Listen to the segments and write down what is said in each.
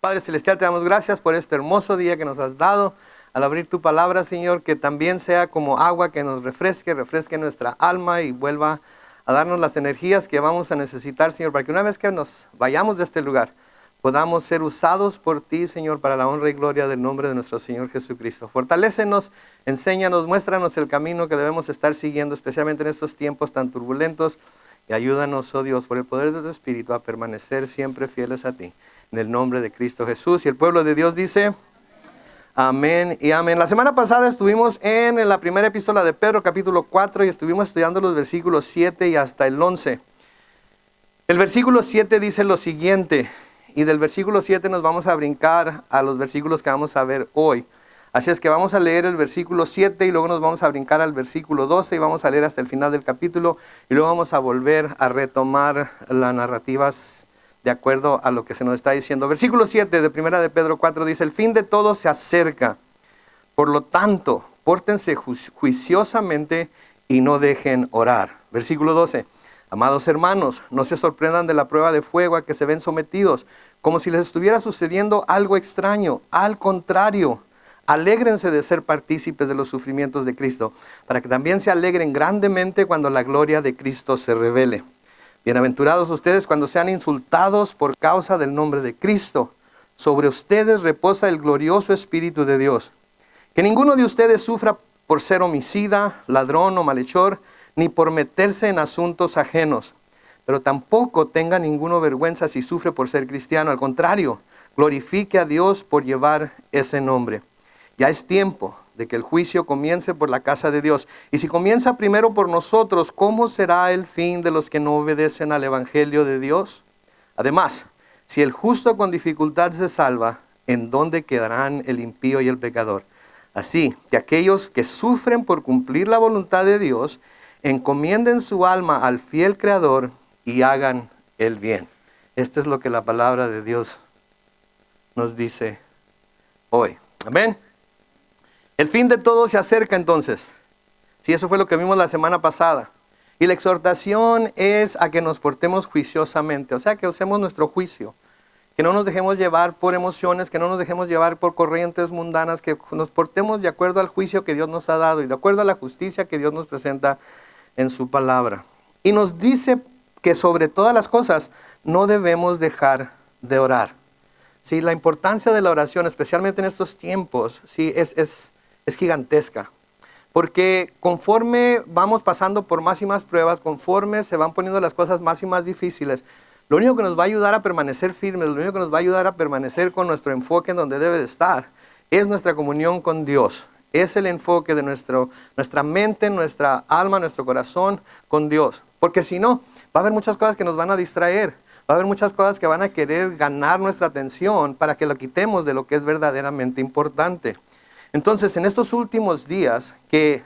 Padre Celestial, te damos gracias por este hermoso día que nos has dado. Al abrir tu palabra, Señor, que también sea como agua que nos refresque nuestra alma y vuelva a darnos las energías que vamos a necesitar, Señor, para que una vez que nos vayamos de este lugar, podamos ser usados por ti, Señor, para la honra y gloria del nombre de nuestro Señor Jesucristo. Fortalécenos, enséñanos, muéstranos el camino que debemos estar siguiendo, especialmente en estos tiempos tan turbulentos. Y ayúdanos, oh Dios, por el poder de tu Espíritu, a permanecer siempre fieles a ti. En el nombre de Cristo Jesús. Y el pueblo de Dios dice, amén y amén. La semana pasada estuvimos en la primera epístola de Pedro, capítulo 4, y estuvimos estudiando los versículos 7 y hasta el 11. El versículo 7 dice lo siguiente, y del versículo 7 nos vamos a brincar a los versículos que vamos a ver hoy. Así es que vamos a leer el versículo 7 y luego nos vamos a brincar al versículo 12 y vamos a leer hasta el final del capítulo y luego vamos a volver a retomar las narrativas de acuerdo a lo que se nos está diciendo. Versículo 7 de primera de Pedro 4 dice, el fin de todo se acerca. Por lo tanto, pórtense juiciosamente y no dejen orar. Versículo 12. Amados hermanos, no se sorprendan de la prueba de fuego a que se ven sometidos, como si les estuviera sucediendo algo extraño. Al contrario, alégrense de ser partícipes de los sufrimientos de Cristo, para que también se alegren grandemente cuando la gloria de Cristo se revele. Bienaventurados ustedes cuando sean insultados por causa del nombre de Cristo. Sobre ustedes reposa el glorioso Espíritu de Dios. Que ninguno de ustedes sufra por ser homicida, ladrón o malhechor, ni por meterse en asuntos ajenos. Pero tampoco tenga ninguno vergüenza si sufre por ser cristiano. Al contrario, glorifique a Dios por llevar ese nombre. Ya es tiempo de que el juicio comience por la casa de Dios. Y si comienza primero por nosotros, ¿cómo será el fin de los que no obedecen al Evangelio de Dios? Además, si el justo con dificultad se salva, ¿en dónde quedarán el impío y el pecador? Así que aquellos que sufren por cumplir la voluntad de Dios, encomienden su alma al fiel Creador y hagan el bien. Esto es lo que la palabra de Dios nos dice hoy. Amén. El fin de todo se acerca entonces. Sí, eso fue lo que vimos la semana pasada. Y la exhortación es a que nos portemos juiciosamente, o sea, que usemos nuestro juicio. Que no nos dejemos llevar por emociones, que no nos dejemos llevar por corrientes mundanas, que nos portemos de acuerdo al juicio que Dios nos ha dado y de acuerdo a la justicia que Dios nos presenta en su palabra. Y nos dice que sobre todas las cosas no debemos dejar de orar. Sí, la importancia de la oración, especialmente en estos tiempos, sí, es gigantesca. Porque conforme vamos pasando por más y más pruebas, conforme se van poniendo las cosas más y más difíciles, lo único que nos va a ayudar a permanecer firmes, lo único que nos va a ayudar a permanecer con nuestro enfoque en donde debe de estar, es nuestra comunión con Dios. Es el enfoque de nuestra mente, nuestra alma, nuestro corazón con Dios. Porque si no, va a haber muchas cosas que nos van a distraer. Va a haber muchas cosas que van a querer ganar nuestra atención para que lo quitemos de lo que es verdaderamente importante. Entonces, en estos últimos días, que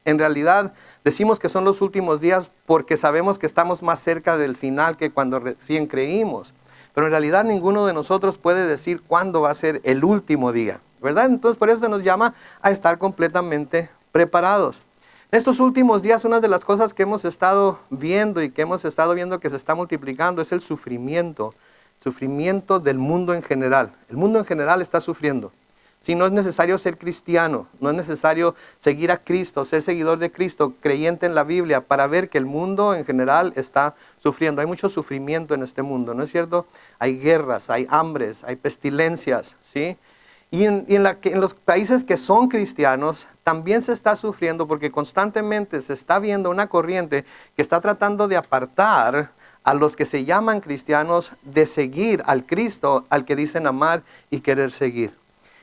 en realidad decimos que son los últimos días porque sabemos que estamos más cerca del final que cuando recién creímos. Pero en realidad ninguno de nosotros puede decir cuándo va a ser el último día, ¿verdad? Entonces por eso nos llama a estar completamente preparados. En estos últimos días, una de las cosas que hemos estado viendo y que hemos estado viendo que se está multiplicando es el sufrimiento del mundo en general. El mundo en general está sufriendo. Si no es necesario ser cristiano, no es necesario seguir a Cristo, ser seguidor de Cristo, creyente en la Biblia, para ver que el mundo en general está sufriendo. Hay mucho sufrimiento en este mundo, ¿no es cierto? Hay guerras, hay hambres, hay pestilencias, ¿sí? Y en los países que son cristianos también se está sufriendo porque constantemente se está viendo una corriente que está tratando de apartar a los que se llaman cristianos de seguir al Cristo al que dicen amar y querer seguir.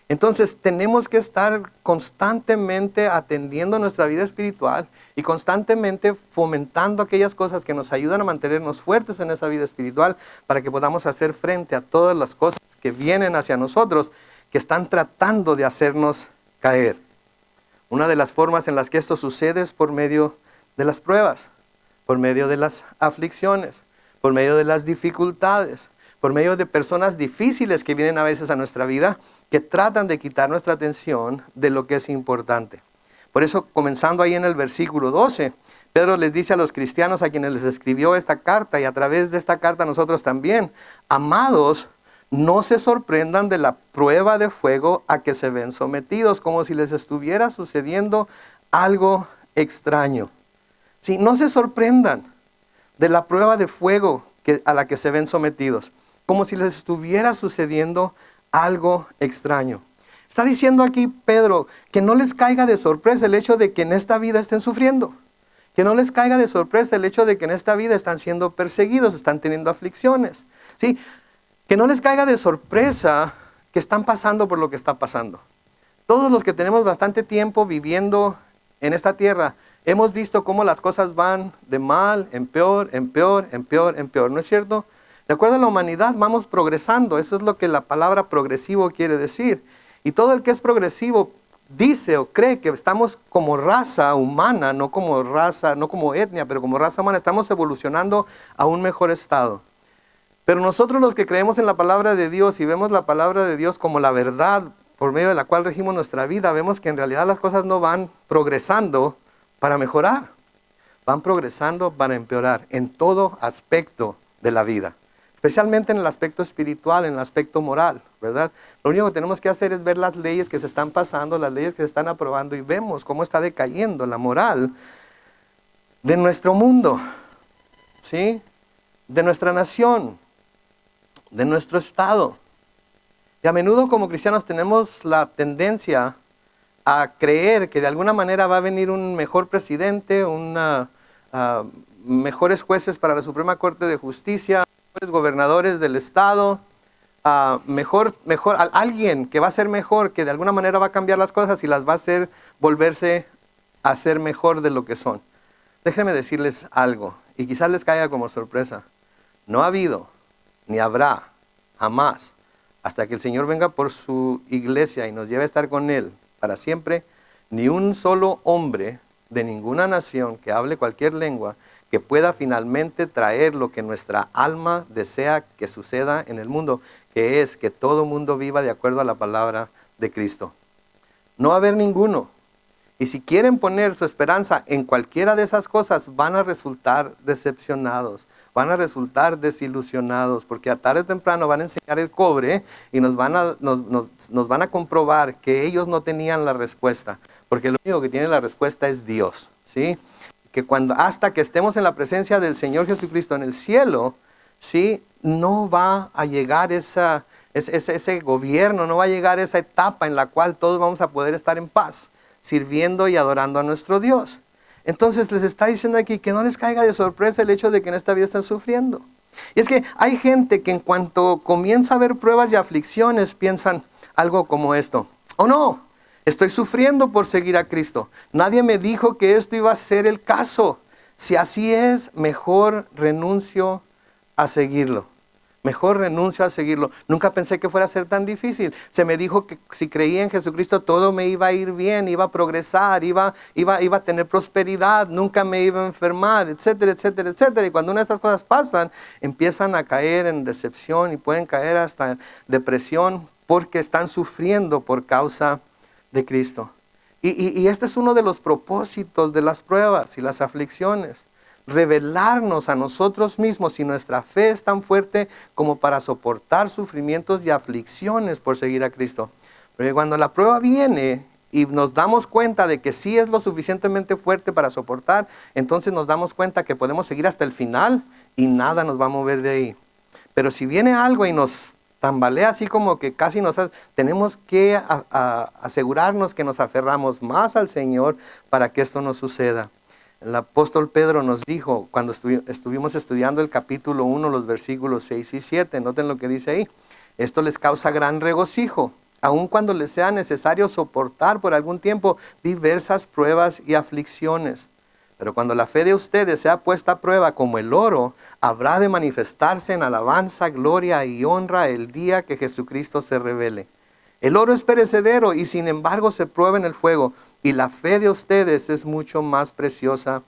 Entonces tenemos que estar constantemente atendiendo nuestra vida espiritual y constantemente fomentando aquellas cosas que nos ayudan a mantenernos fuertes en esa vida espiritual para que podamos hacer frente a todas las cosas que vienen hacia nosotros que están tratando de hacernos caer. Una de las formas en las que esto sucede es por medio de las pruebas, por medio de las aflicciones, por medio de las dificultades, por medio de personas difíciles que vienen a veces a nuestra vida que tratan de quitar nuestra atención de lo que es importante. Por eso, comenzando ahí en el versículo 12, Pedro les dice a los cristianos a quienes les escribió esta carta y a través de esta carta nosotros también, amados, no se sorprendan de la prueba de fuego a que se ven sometidos, como si les estuviera sucediendo algo extraño. Sí, no se sorprendan de la prueba de fuego a la que se ven sometidos, como si les estuviera sucediendo algo extraño. Está diciendo aquí Pedro que no les caiga de sorpresa el hecho de que en esta vida estén sufriendo. Que no les caiga de sorpresa el hecho de que en esta vida están siendo perseguidos, están teniendo aflicciones. ¿Sí? Que no les caiga de sorpresa que están pasando por lo que está pasando. Todos los que tenemos bastante tiempo viviendo en esta tierra, hemos visto cómo las cosas van de mal en peor, en peor, en peor, en peor. ¿No es cierto? De acuerdo a la humanidad vamos progresando. Eso es lo que la palabra progresivo quiere decir. Y todo el que es progresivo dice o cree que estamos como raza humana, no como raza, no como etnia, pero como raza humana, estamos evolucionando a un mejor estado. Pero nosotros los que creemos en la palabra de Dios y vemos la palabra de Dios como la verdad por medio de la cual regimos nuestra vida, vemos que en realidad las cosas no van progresando para mejorar, van progresando para empeorar en todo aspecto de la vida. Especialmente en el aspecto espiritual, en el aspecto moral, ¿verdad? Lo único que tenemos que hacer es ver las leyes que se están pasando, las leyes que se están aprobando y vemos cómo está decayendo la moral de nuestro mundo, ¿sí? De nuestra nación, de nuestro estado. Y a menudo como cristianos tenemos la tendencia a creer que de alguna manera va a venir un mejor presidente, mejores jueces para la Suprema Corte de Justicia, gobernadores del estado, alguien que va a ser mejor, que de alguna manera va a cambiar las cosas y las va a hacer volverse a ser mejor de lo que son. Déjenme decirles algo, y quizás les caiga como sorpresa. No ha habido, ni habrá, jamás, hasta que el Señor venga por su iglesia y nos lleve a estar con Él para siempre, ni un solo hombre de ninguna nación que hable cualquier lengua que pueda finalmente traer lo que nuestra alma desea que suceda en el mundo, que es que todo mundo viva de acuerdo a la palabra de Cristo. No va a haber ninguno. Y si quieren poner su esperanza en cualquiera de esas cosas, van a resultar decepcionados, van a resultar desilusionados, porque a tarde o temprano van a enseñar el cobre y nos van a comprobar que ellos no tenían la respuesta, porque lo único que tiene la respuesta es Dios, ¿sí? Que hasta que estemos en la presencia del Señor Jesucristo en el cielo, ¿sí? No va a llegar ese gobierno, no va a llegar esa etapa en la cual todos vamos a poder estar en paz, sirviendo y adorando a nuestro Dios. Entonces les está diciendo aquí que no les caiga de sorpresa el hecho de que en esta vida están sufriendo. Y es que hay gente que en cuanto comienza a haber pruebas y aflicciones piensan algo como esto: oh no, estoy sufriendo por seguir a Cristo. Nadie me dijo que esto iba a ser el caso. Si así es, mejor renuncio a seguirlo. Mejor renuncio a seguirlo. Nunca pensé que fuera a ser tan difícil. Se me dijo que si creía en Jesucristo todo me iba a ir bien, iba a progresar, iba a tener prosperidad, nunca me iba a enfermar, etcétera, etcétera, etcétera. Y cuando una de estas cosas pasan, empiezan a caer en decepción y pueden caer hasta en depresión porque están sufriendo por causa de Cristo. Y este es uno de los propósitos de las pruebas y las aflicciones. Revelarnos a nosotros mismos si nuestra fe es tan fuerte como para soportar sufrimientos y aflicciones por seguir a Cristo. Porque cuando la prueba viene y nos damos cuenta de que sí es lo suficientemente fuerte para soportar, entonces nos damos cuenta que podemos seguir hasta el final y nada nos va a mover de ahí. Pero si viene algo y nos tambalea así como que casi tenemos que asegurarnos que nos aferramos más al Señor para que esto no suceda. El apóstol Pedro nos dijo cuando estuvimos estudiando el capítulo 1, los versículos 6 y 7, noten lo que dice ahí: esto les causa gran regocijo, aun cuando les sea necesario soportar por algún tiempo diversas pruebas y aflicciones. Pero cuando la fe de ustedes sea puesta a prueba como el oro, habrá de manifestarse en alabanza, gloria y honra el día que Jesucristo se revele. El oro es perecedero y sin embargo se prueba en el fuego, y la fe de ustedes es mucho más preciosa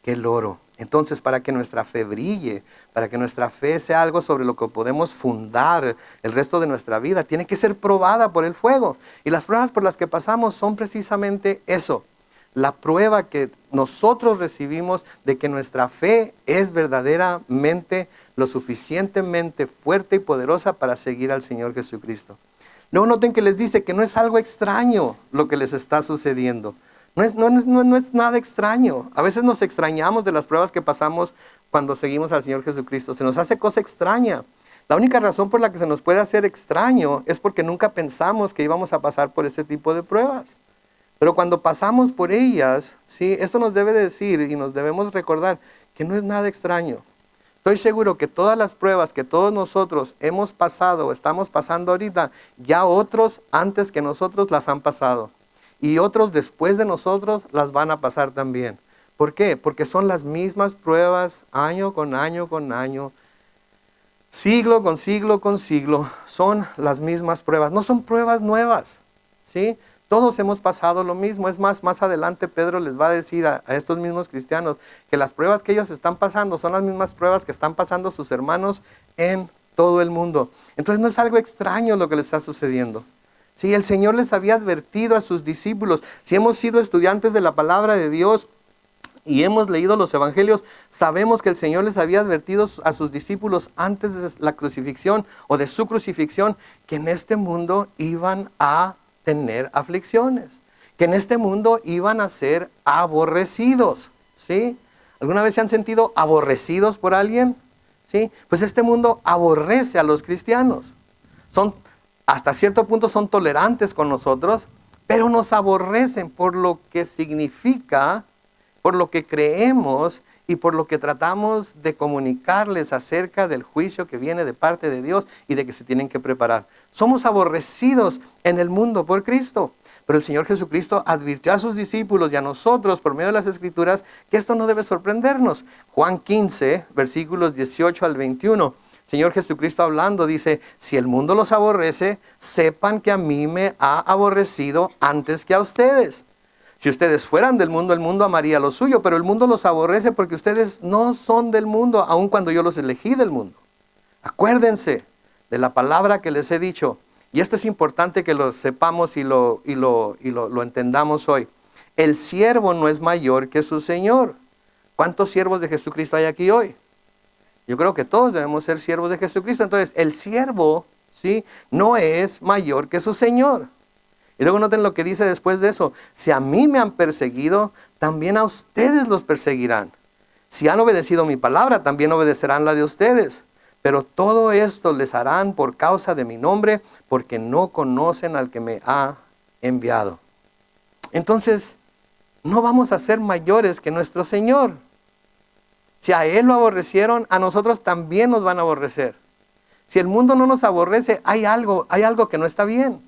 que el oro. Entonces, para que nuestra fe brille, para que nuestra fe sea algo sobre lo que podemos fundar el resto de nuestra vida, tiene que ser probada por el fuego. Y las pruebas por las que pasamos son precisamente eso. la prueba que nosotros recibimos de que nuestra fe es verdaderamente lo suficientemente fuerte y poderosa para seguir al Señor Jesucristo. Luego noten que les dice que no es algo extraño lo que les está sucediendo. No es nada extraño. A veces nos extrañamos de las pruebas que pasamos cuando seguimos al Señor Jesucristo. Se nos hace cosa extraña. La única razón por la que se nos puede hacer extraño es porque nunca pensamos que íbamos a pasar por ese tipo de pruebas. Pero cuando pasamos por ellas, ¿sí? Esto nos debe decir y nos debemos recordar que no es nada extraño. Estoy seguro que todas las pruebas que todos nosotros hemos pasado o estamos pasando ahorita, ya otros antes que nosotros las han pasado. Y otros después de nosotros las van a pasar también. ¿Por qué? Porque son las mismas pruebas año con año con año. Siglo con siglo con siglo. Son las mismas pruebas. No son pruebas nuevas. ¿Sí? Todos hemos pasado lo mismo. Es más adelante Pedro les va a decir a estos mismos cristianos que las pruebas que ellos están pasando son las mismas pruebas que están pasando sus hermanos en todo el mundo. Entonces no es algo extraño lo que les está sucediendo. Sí, el Señor les había advertido a sus discípulos. Si hemos sido estudiantes de la palabra de Dios y hemos leído los evangelios, sabemos que el Señor les había advertido a sus discípulos antes de la crucifixión o de su crucifixión que en este mundo iban a tener aflicciones, que en este mundo iban a ser aborrecidos, ¿sí? ¿Alguna vez se han sentido aborrecidos por alguien? ¿Sí? Pues este mundo aborrece a los cristianos. Hasta cierto punto son tolerantes con nosotros, pero nos aborrecen por lo que significa, por lo que creemos y por lo que tratamos de comunicarles acerca del juicio que viene de parte de Dios y de que se tienen que preparar. Somos aborrecidos en el mundo por Cristo, pero el Señor Jesucristo advirtió a sus discípulos y a nosotros por medio de las Escrituras que esto no debe sorprendernos. Juan 15, versículos 18 al 21. Señor Jesucristo hablando dice, si el mundo los aborrece, sepan que a mí me ha aborrecido antes que a ustedes. Si ustedes fueran del mundo, el mundo amaría lo suyo, pero el mundo los aborrece porque ustedes no son del mundo, aun cuando yo los elegí del mundo. Acuérdense de la palabra que les he dicho, y esto es importante que lo sepamos y lo entendamos hoy. El siervo no es mayor que su Señor. ¿Cuántos siervos de Jesucristo hay aquí hoy? Yo creo que todos debemos ser siervos de Jesucristo. Entonces, el siervo, ¿sí?, no es mayor que su Señor. Y luego noten lo que dice después de eso. Si a mí me han perseguido, también a ustedes los perseguirán. Si han obedecido mi palabra, también obedecerán la de ustedes. Pero todo esto les harán por causa de mi nombre, porque no conocen al que me ha enviado. Entonces, no vamos a ser mayores que nuestro Señor. Si a Él lo aborrecieron, a nosotros también nos van a aborrecer. Si el mundo no nos aborrece, hay algo que no está bien.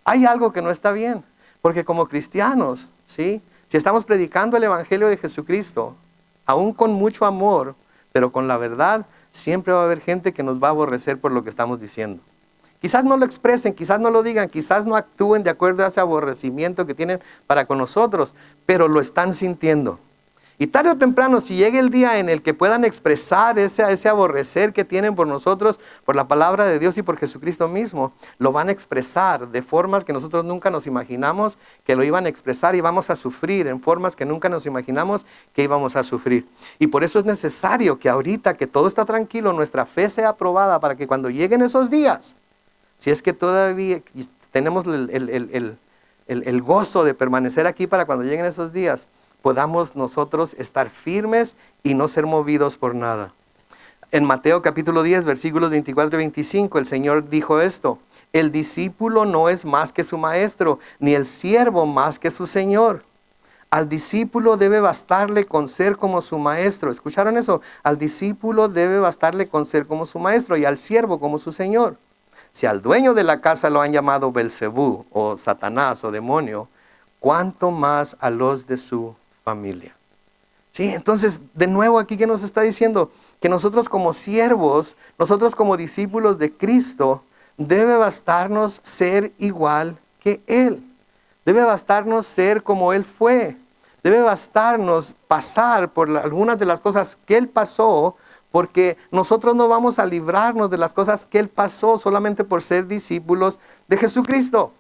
Hay algo que no está bien, porque como cristianos, ¿sí?, si estamos predicando el Evangelio de Jesucristo, aún con mucho amor, pero con la verdad, siempre va a haber gente que nos va a aborrecer por lo que estamos diciendo. Quizás no lo expresen, quizás no lo digan, quizás no actúen de acuerdo a ese aborrecimiento que tienen para con nosotros, pero lo están sintiendo. Y tarde o temprano, si llega el día en el que puedan expresar ese aborrecer que tienen por nosotros, por la palabra de Dios y por Jesucristo mismo, lo van a expresar de formas que nosotros nunca nos imaginamos que lo iban a expresar, y vamos a sufrir en formas que nunca nos imaginamos que íbamos a sufrir. Y por eso es necesario que ahorita que todo está tranquilo, nuestra fe sea aprobada para que cuando lleguen esos días, si es que todavía tenemos el gozo de permanecer aquí para cuando lleguen esos días, podamos nosotros estar firmes y no ser movidos por nada. En Mateo capítulo 10, versículos 24 y 25, el Señor dijo esto: el discípulo no es más que su maestro, ni el siervo más que su señor. Al discípulo debe bastarle con ser como su maestro. ¿Escucharon eso? Al discípulo debe bastarle con ser como su maestro y al siervo como su señor. Si al dueño de la casa lo han llamado Belcebú o Satanás o demonio, ¿cuánto más a los de su familia? Sí, entonces, de nuevo aquí, ¿qué nos está diciendo? Que nosotros como siervos, nosotros como discípulos de Cristo, debe bastarnos ser igual que Él. Debe bastarnos ser como Él fue. Debe bastarnos pasar por algunas de las cosas que Él pasó, porque nosotros no vamos a librarnos de las cosas que Él pasó solamente por ser discípulos de Jesucristo.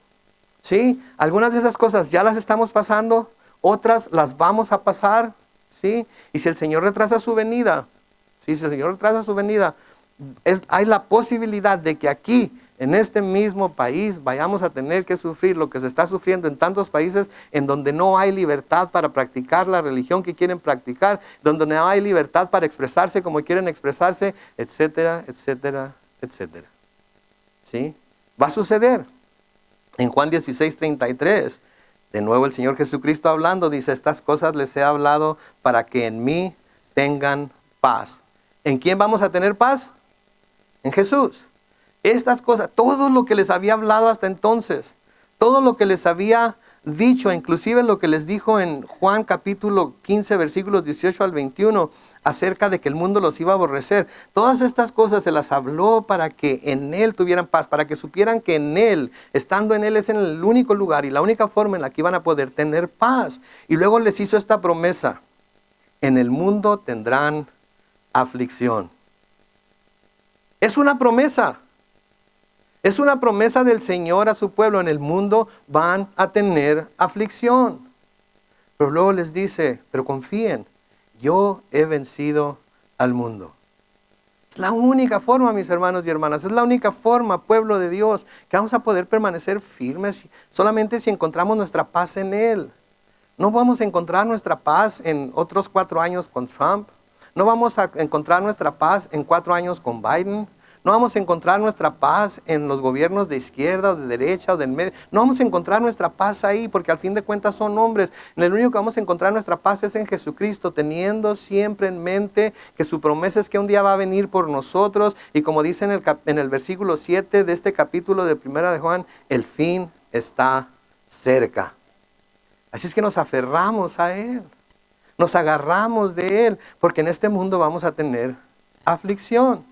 ¿Sí? Algunas de esas cosas ya las estamos pasando, otras las vamos a pasar, ¿sí? Y si el Señor retrasa su venida, ¿sí? Si el Señor retrasa su venida, hay la posibilidad de que aquí, en este mismo país, vayamos a tener que sufrir lo que se está sufriendo en tantos países en donde no hay libertad para practicar la religión que quieren practicar, donde no hay libertad para expresarse como quieren expresarse, etcétera, etcétera, etcétera. ¿Sí? Va a suceder. En Juan 16:33, de nuevo el Señor Jesucristo hablando, dice, estas cosas les he hablado para que en mí tengan paz. ¿En quién vamos a tener paz? En Jesús. Estas cosas, todo lo que les había hablado hasta entonces, todo lo que les había dicho, inclusive lo que les dijo en Juan capítulo 15, versículos 18 al 21, acerca de que el mundo los iba a aborrecer. Todas estas cosas se las habló para que en Él tuvieran paz, para que supieran que en Él, estando en Él, es en el único lugar y la única forma en la que iban a poder tener paz. Y luego les hizo esta promesa: en el mundo tendrán aflicción. Es una promesa. Es una promesa del Señor a su pueblo. En el mundo van a tener aflicción. Pero luego les dice, pero confíen, yo he vencido al mundo. Es la única forma, mis hermanos y hermanas, es la única forma, pueblo de Dios, que vamos a poder permanecer firmes solamente si encontramos nuestra paz en Él. No vamos a encontrar nuestra paz en otros 4 años con Trump. No vamos a encontrar nuestra paz en 4 años con Biden. No vamos a encontrar nuestra paz en los gobiernos de izquierda o de derecha o del medio. No vamos a encontrar nuestra paz ahí, porque al fin de cuentas son hombres. El único que vamos a encontrar nuestra paz es en Jesucristo, teniendo siempre en mente que su promesa es que un día va a venir por nosotros. Y como dice en el versículo 7 de este capítulo de 1 de Juan, el fin está cerca. Así es que nos aferramos a Él, nos agarramos de Él, porque en este mundo vamos a tener aflicción.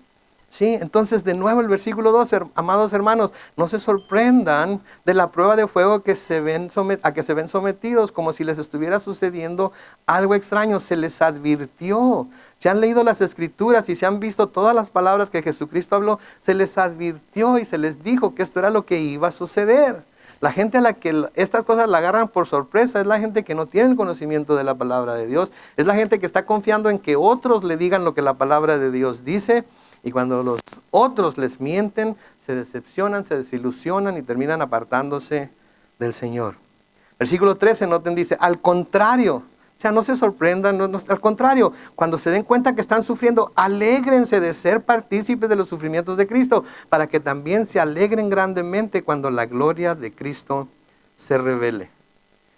Sí, entonces de nuevo el versículo 12, amados hermanos, no se sorprendan de la prueba de fuego a que se ven sometidos, como si les estuviera sucediendo algo extraño. Se les advirtió, se han leído las escrituras y se han visto todas las palabras que Jesucristo habló, se les advirtió y se les dijo que esto era lo que iba a suceder. La gente a la que estas cosas la agarran por sorpresa es la gente que no tiene el conocimiento de la palabra de Dios, es la gente que está confiando en que otros le digan lo que la palabra de Dios dice. Y cuando los otros les mienten, se decepcionan, se desilusionan y terminan apartándose del Señor. Versículo 13, noten, dice, al contrario, o sea, no se sorprendan, al contrario, cuando se den cuenta que están sufriendo, alégrense de ser partícipes de los sufrimientos de Cristo, para que también se alegren grandemente cuando la gloria de Cristo se revele.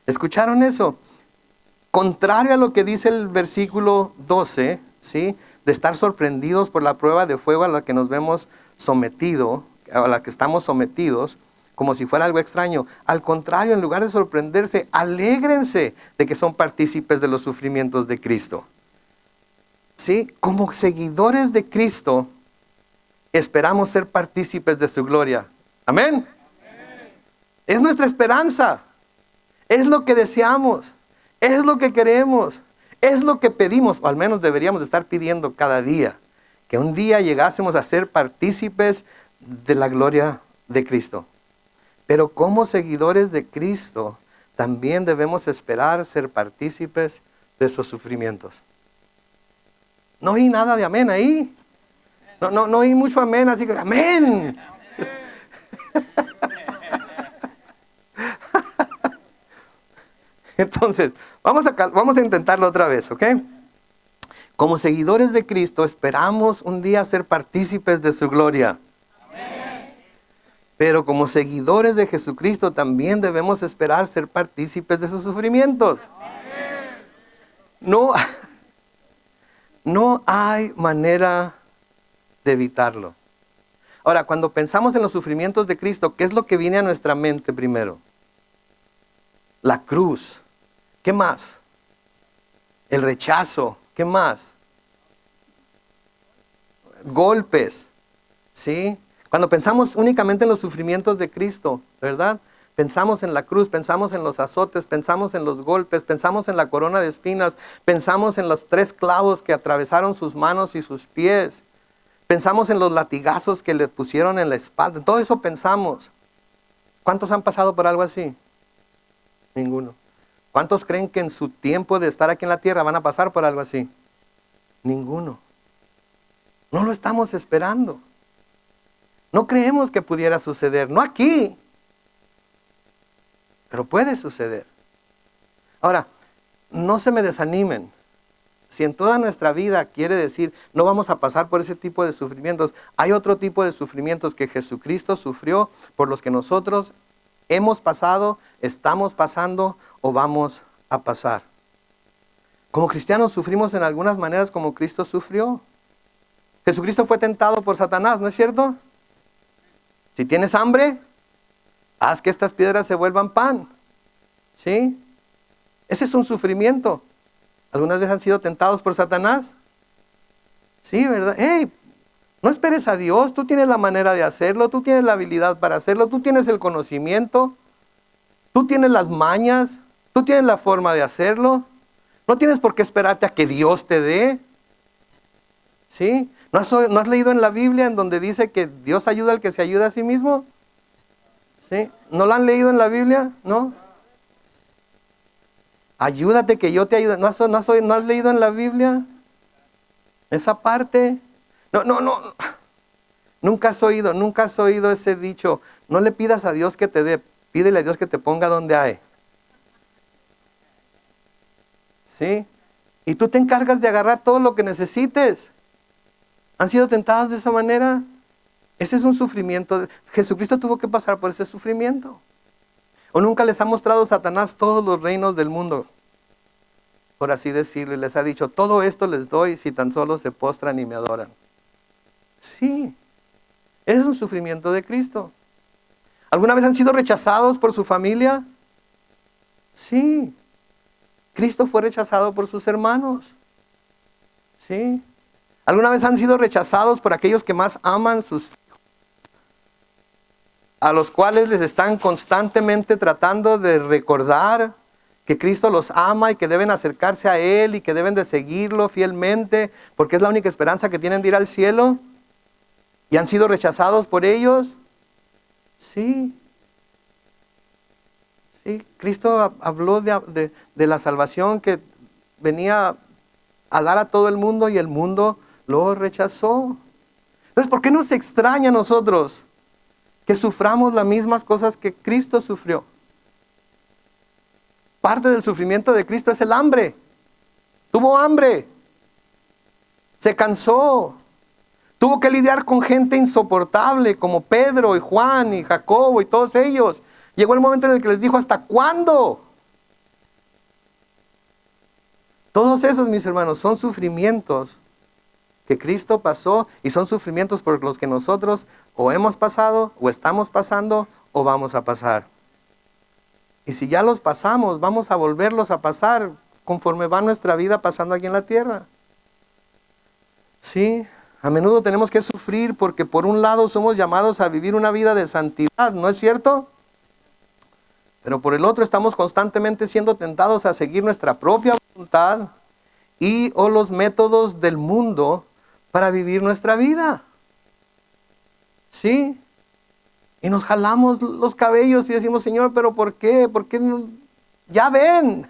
¿Escucharon eso? Contrario a lo que dice el versículo 12, ¿sí?, de estar sorprendidos por la prueba de fuego a la que nos vemos sometidos, a la que estamos sometidos, como si fuera algo extraño. Al contrario, en lugar de sorprenderse, alégrense de que son partícipes de los sufrimientos de Cristo. ¿Sí? Como seguidores de Cristo, esperamos ser partícipes de su gloria. ¿Amén? Amén. Es nuestra esperanza. Es lo que deseamos. Es lo que queremos. Es lo que pedimos, o al menos deberíamos estar pidiendo cada día, que un día llegásemos a ser partícipes de la gloria de Cristo. Pero como seguidores de Cristo, también debemos esperar ser partícipes de sus sufrimientos. No oí nada de amén ahí. No oí mucho amén, así que amén. Entonces, vamos a intentarlo otra vez, ¿ok? Como seguidores de Cristo, esperamos un día ser partícipes de su gloria. Amén. Pero como seguidores de Jesucristo, también debemos esperar ser partícipes de sus sufrimientos. Amén. No hay manera de evitarlo. Ahora, cuando pensamos en los sufrimientos de Cristo, ¿qué es lo que viene a nuestra mente primero? La cruz. ¿Qué más? El rechazo. ¿Qué más? Golpes. ¿Sí? Cuando pensamos únicamente en los sufrimientos de Cristo, ¿verdad? Pensamos en la cruz, pensamos en los azotes, pensamos en los golpes, pensamos en la corona de espinas, pensamos en los 3 clavos que atravesaron sus manos y sus pies. Pensamos en los latigazos que le pusieron en la espalda. Todo eso pensamos. ¿Cuántos han pasado por algo así? Ninguno. ¿Cuántos creen que en su tiempo de estar aquí en la tierra van a pasar por algo así? Ninguno. No lo estamos esperando. No creemos que pudiera suceder. No aquí. Pero puede suceder. Ahora, no se me desanimen. Si en toda nuestra vida quiere decir no vamos a pasar por ese tipo de sufrimientos, hay otro tipo de sufrimientos que Jesucristo sufrió, por los que nosotros hemos pasado, estamos pasando o vamos a pasar. Como cristianos sufrimos en algunas maneras como Cristo sufrió. Jesucristo fue tentado por Satanás, ¿no es cierto? Si tienes hambre, haz que estas piedras se vuelvan pan. ¿Sí? Ese es un sufrimiento. ¿Algunas veces han sido tentados por Satanás? Sí, ¿verdad? ¡Hey! No esperes a Dios, tú tienes la manera de hacerlo, tú tienes la habilidad para hacerlo, tú tienes el conocimiento, tú tienes las mañas, tú tienes la forma de hacerlo. No tienes por qué esperarte a que Dios te dé. ¿Sí? ¿No has leído en la Biblia en donde dice que Dios ayuda al que se ayuda a sí mismo? ¿Sí? ¿No lo han leído en la Biblia? ¿No? Ayúdate que yo te ayude. ¿No has leído en la Biblia esa parte? No. Nunca has oído ese dicho. No le pidas a Dios que te dé, pídele a Dios que te ponga donde hay. ¿Sí? Y tú te encargas de agarrar todo lo que necesites. ¿Han sido tentados de esa manera? Ese es un sufrimiento. Jesucristo tuvo que pasar por ese sufrimiento. ¿O nunca les ha mostrado Satanás todos los reinos del mundo? Por así decirlo, y les ha dicho, todo esto les doy si tan solo se postran y me adoran. Sí, ese es un sufrimiento de Cristo. ¿Alguna vez han sido rechazados por su familia? Sí. Cristo fue rechazado por sus hermanos. ¿Sí? ¿Alguna vez han sido rechazados por aquellos que más aman sus hijos? A los cuales les están constantemente tratando de recordar que Cristo los ama y que deben acercarse a Él y que deben de seguirlo fielmente porque es la única esperanza que tienen de ir al cielo. ¿Y han sido rechazados por ellos? Sí. Sí, Cristo habló de la salvación que venía a dar a todo el mundo y el mundo lo rechazó. Entonces, ¿por qué nos extraña a nosotros que suframos las mismas cosas que Cristo sufrió? Parte del sufrimiento de Cristo es el hambre. Tuvo hambre. Se cansó. Tuvo que lidiar con gente insoportable como Pedro y Juan y Jacobo y todos ellos. Llegó el momento en el que les dijo, ¿hasta cuándo? Todos esos, mis hermanos, son sufrimientos que Cristo pasó y son sufrimientos por los que nosotros o hemos pasado, o estamos pasando, o vamos a pasar. Y si ya los pasamos, vamos a volverlos a pasar conforme va nuestra vida pasando aquí en la tierra. Sí, a menudo tenemos que sufrir porque por un lado somos llamados a vivir una vida de santidad, ¿no es cierto? Pero por el otro estamos constantemente siendo tentados a seguir nuestra propia voluntad y o los métodos del mundo para vivir nuestra vida. ¿Sí? Y nos jalamos los cabellos y decimos, Señor, ¿pero por qué? ¿Por qué no? Ya ven.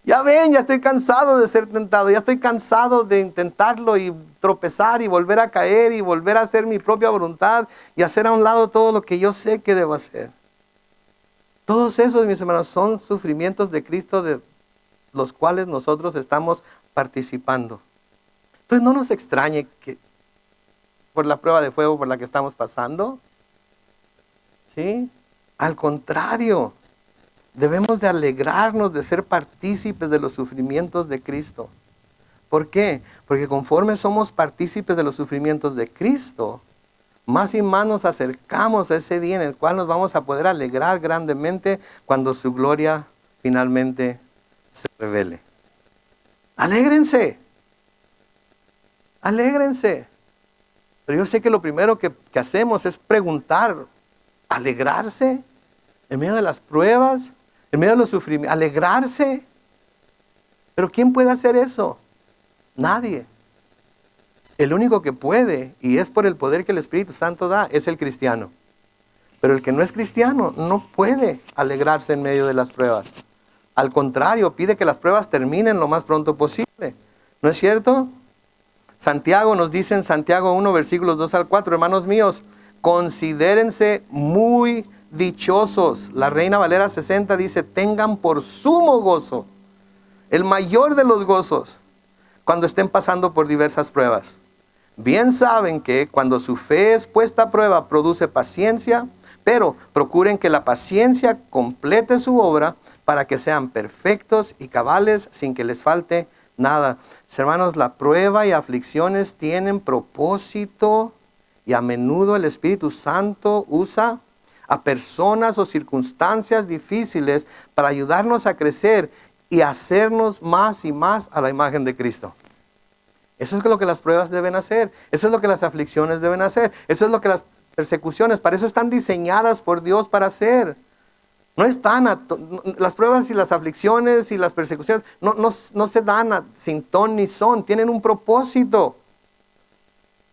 Ya ven, ya estoy cansado de ser tentado. Ya estoy cansado de intentarlo y tropezar y volver a caer y volver a hacer mi propia voluntad y hacer a un lado todo lo que yo sé que debo hacer. Todos esos, mis hermanos, son sufrimientos de Cristo de los cuales nosotros estamos participando. Entonces no nos extrañe que por la prueba de fuego por la que estamos pasando. ¿Sí? Al contrario, debemos de alegrarnos de ser partícipes de los sufrimientos de Cristo. ¿Por qué? Porque conforme somos partícipes de los sufrimientos de Cristo, más y más nos acercamos a ese día en el cual nos vamos a poder alegrar grandemente cuando su gloria finalmente se revele. Alégrense. Alégrense. Pero yo sé que lo primero que hacemos es preguntar, alegrarse en medio de las pruebas, en medio de los sufrimientos, alegrarse. Pero ¿quién puede hacer eso? Nadie. El único que puede, y es por el poder que el Espíritu Santo da, es el cristiano. Pero el que no es cristiano no puede alegrarse en medio de las pruebas. Al contrario, pide que las pruebas terminen lo más pronto posible. ¿No es cierto? Santiago nos dice en Santiago 1, versículos 2 al 4, hermanos míos, considérense muy dichosos. La Reina Valera 60 dice, tengan por sumo gozo, el mayor de los gozos, cuando estén pasando por diversas pruebas. Bien saben que cuando su fe es puesta a prueba, produce paciencia, pero procuren que la paciencia complete su obra para que sean perfectos y cabales sin que les falte nada. Hermanos, la prueba y aflicciones tienen propósito y a menudo el Espíritu Santo usa a personas o circunstancias difíciles para ayudarnos a crecer y hacernos más y más a la imagen de Cristo. Eso es lo que las pruebas deben hacer. Eso es lo que las aflicciones deben hacer. Eso es lo que las persecuciones, para eso están diseñadas por Dios para hacer. No están, las pruebas y las aflicciones y las persecuciones no se dan sin ton ni son, tienen un propósito.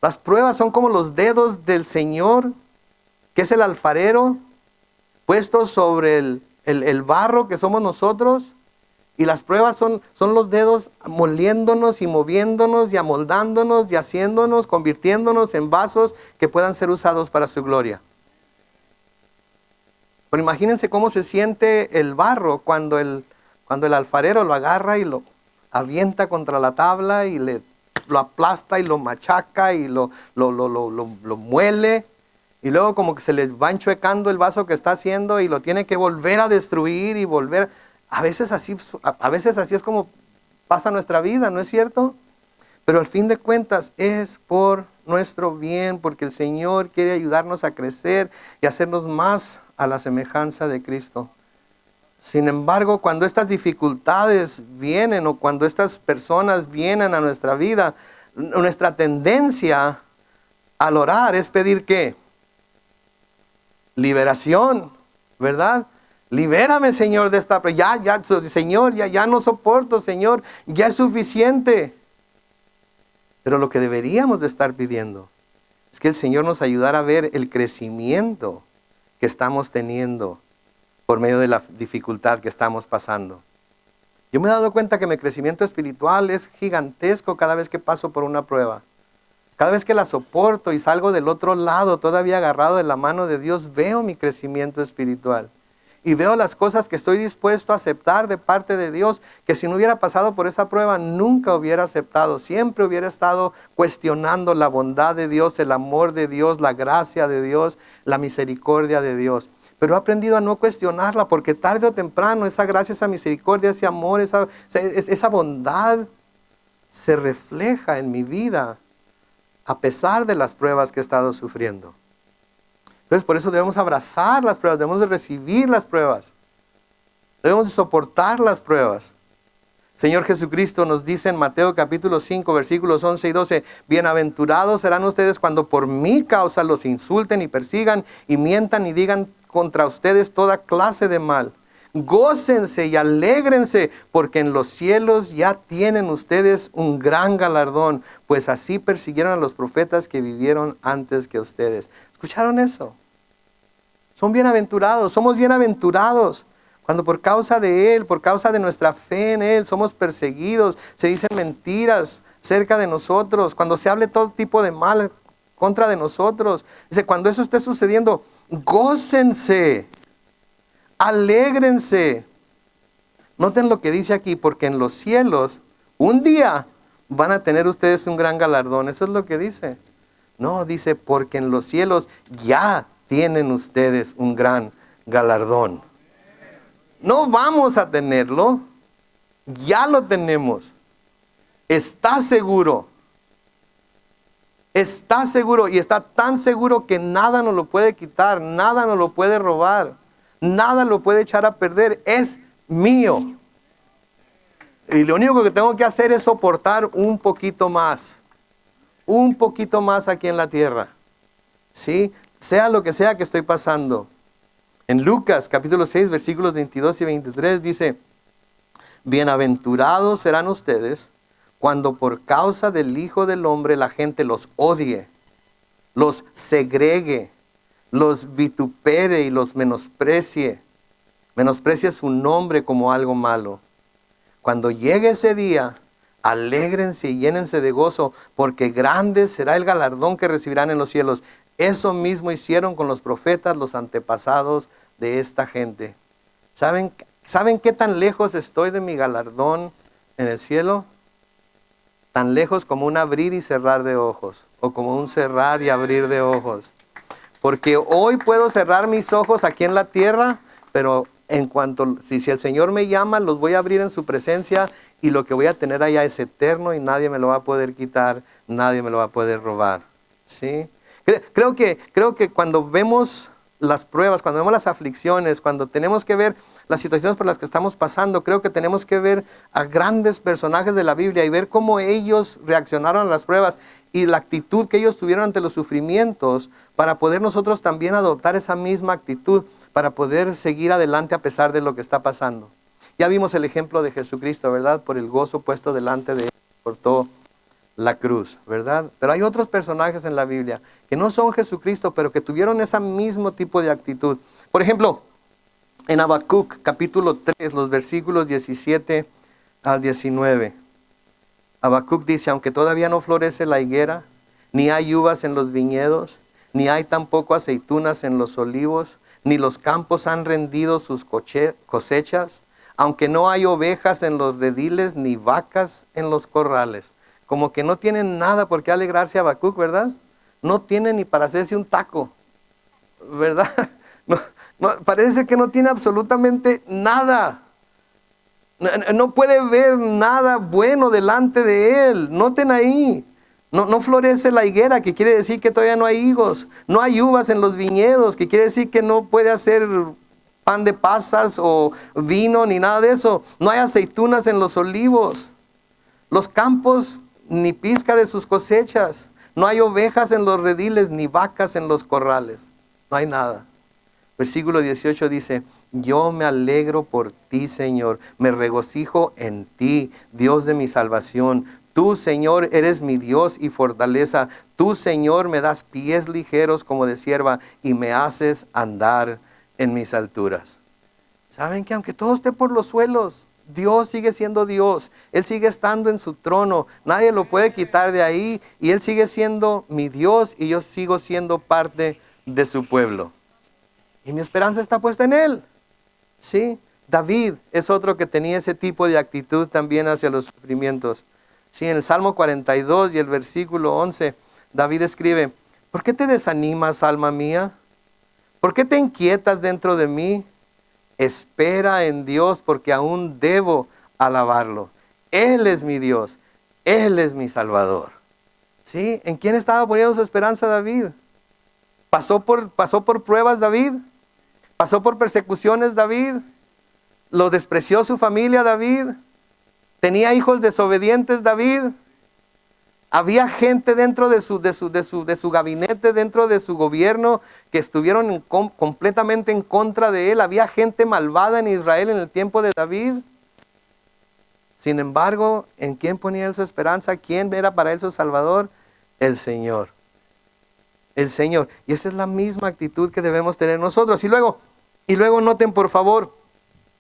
Las pruebas son como los dedos del Señor, que es el alfarero, puestos sobre el barro que somos nosotros. Y las pruebas son los dedos moliéndonos y moviéndonos y amoldándonos y haciéndonos, convirtiéndonos en vasos que puedan ser usados para su gloria. Pero imagínense cómo se siente el barro cuando el alfarero lo agarra y lo avienta contra la tabla y lo aplasta y lo machaca y lo muele. Y luego como que se le va enchuecando el vaso que está haciendo y lo tiene que volver a destruir y volver. A veces así es como pasa nuestra vida, ¿no es cierto? Pero al fin de cuentas es por nuestro bien, porque el Señor quiere ayudarnos a crecer y hacernos más a la semejanza de Cristo. Sin embargo, cuando estas dificultades vienen o cuando estas personas vienen a nuestra vida, nuestra tendencia al orar es pedir ¿qué? Liberación, ¿verdad? Libérame, Señor, de esta... Señor, ya no soporto, Señor, ya es suficiente. Pero lo que deberíamos de estar pidiendo es que el Señor nos ayudara a ver el crecimiento que estamos teniendo por medio de la dificultad que estamos pasando. Yo me he dado cuenta que mi crecimiento espiritual es gigantesco cada vez que paso por una prueba. Cada vez que la soporto y salgo del otro lado, todavía agarrado de la mano de Dios, veo mi crecimiento espiritual. Y veo las cosas que estoy dispuesto a aceptar de parte de Dios, que si no hubiera pasado por esa prueba, nunca hubiera aceptado. Siempre hubiera estado cuestionando la bondad de Dios, el amor de Dios, la gracia de Dios, la misericordia de Dios. Pero he aprendido a no cuestionarla, porque tarde o temprano esa gracia, esa misericordia, ese amor, esa bondad se refleja en mi vida, a pesar de las pruebas que he estado sufriendo. Entonces por eso debemos abrazar las pruebas, debemos de recibir las pruebas, debemos de soportar las pruebas. Señor Jesucristo nos dice en Mateo capítulo 5 versículos 11 y 12, bienaventurados serán ustedes cuando por mi causa los insulten y persigan y mientan y digan contra ustedes toda clase de mal. Gócense y alégrense, porque en los cielos ya tienen ustedes un gran galardón, pues así persiguieron a los profetas que vivieron antes que ustedes. ¿Escucharon eso? Son bienaventurados, somos bienaventurados cuando por causa de Él, por causa de nuestra fe en Él, somos perseguidos, se dicen mentiras acerca de nosotros, cuando se hable todo tipo de mal contra de nosotros. Dice, cuando eso esté sucediendo, gócense. Alégrense. Noten lo que dice aquí, porque en los cielos un día van a tener ustedes un gran galardón. Eso es lo que dice. No, dice, porque en los cielos ya tienen ustedes un gran galardón. No vamos a tenerlo, ya lo tenemos. Está seguro. Está seguro y está tan seguro que nada nos lo puede quitar, nada nos lo puede robar. Nada lo puede echar a perder, es mío. Y lo único que tengo que hacer es soportar un poquito más aquí en la tierra. ¿Sí? Sea lo que sea que estoy pasando. En Lucas capítulo 6 versículos 22 y 23 dice, bienaventurados serán ustedes cuando por causa del Hijo del Hombre la gente los odie, los segregue, los vitupere y los menosprecie, menosprecia su nombre como algo malo. Cuando llegue ese día, alégrense y llénense de gozo, porque grande será el galardón que recibirán en los cielos. Eso mismo hicieron con los profetas, los antepasados de esta gente. ¿Saben qué tan lejos estoy de mi galardón en el cielo? Tan lejos como un abrir y cerrar de ojos, o como un cerrar y abrir de ojos. Porque hoy puedo cerrar mis ojos aquí en la tierra, pero si el Señor me llama, los voy a abrir en su presencia, y lo que voy a tener allá es eterno y nadie me lo va a poder quitar, nadie me lo va a poder robar. ¿Sí? Creo que cuando vemos las pruebas, cuando vemos las aflicciones, cuando tenemos que ver las situaciones por las que estamos pasando, creo que tenemos que ver a grandes personajes de la Biblia y ver cómo ellos reaccionaron a las pruebas y la actitud que ellos tuvieron ante los sufrimientos, para poder nosotros también adoptar esa misma actitud, para poder seguir adelante a pesar de lo que está pasando. Ya vimos el ejemplo de Jesucristo, ¿verdad? Por el gozo puesto delante de él, cortó la cruz, ¿verdad? Pero hay otros personajes en la Biblia que no son Jesucristo, pero que tuvieron ese mismo tipo de actitud. Por ejemplo, en Habacuc, capítulo 3, los versículos 17 al 19. Habacuc dice: aunque todavía no florece la higuera, ni hay uvas en los viñedos, ni hay tampoco aceitunas en los olivos, ni los campos han rendido sus cosechas, aunque no hay ovejas en los rediles, ni vacas en los corrales. Como que no tienen nada por qué alegrarse Habacuc, ¿verdad? No tiene ni para hacerse un taco, ¿verdad? Parece que no tiene absolutamente nada. No puede ver nada bueno delante de él. Noten ahí. No florece la higuera, que quiere decir que todavía no hay higos. No hay uvas en los viñedos, que quiere decir que no puede hacer pan de pasas o vino ni nada de eso. No hay aceitunas en los olivos. Los campos ni pizca de sus cosechas. No hay ovejas en los rediles, ni vacas en los corrales. No hay nada. Versículo 18 dice: yo me alegro por ti, Señor, me regocijo en ti, Dios de mi salvación. Tú, Señor, eres mi Dios y fortaleza. Tú, Señor, me das pies ligeros como de cierva y me haces andar en mis alturas. ¿Saben que aunque todo esté por los suelos, Dios sigue siendo Dios? Él sigue estando en su trono. Nadie lo puede quitar de ahí. Y Él sigue siendo mi Dios y yo sigo siendo parte de su pueblo. Y mi esperanza está puesta en Él. ¿Sí? David es otro que tenía ese tipo de actitud también hacia los sufrimientos. Sí, en el Salmo 42 y el versículo 11, David escribe: ¿por qué te desanimas, alma mía? ¿Por qué te inquietas dentro de mí? Espera en Dios, porque aún debo alabarlo. Él es mi Dios, Él es mi Salvador. ¿Sí? ¿En quién estaba poniendo su esperanza David? ¿Pasó por pruebas David? ¿Pasó por persecuciones David? ¿Lo despreció su familia David? ¿Tenía hijos desobedientes David? ¿Había gente dentro de su gabinete, dentro de su gobierno, que estuvieron completamente en contra de él? ¿Había gente malvada en Israel en el tiempo de David? Sin embargo, ¿en quién ponía él su esperanza? ¿Quién era para él su Salvador? El Señor. El Señor. Y esa es la misma actitud que debemos tener nosotros. Y luego noten, por favor,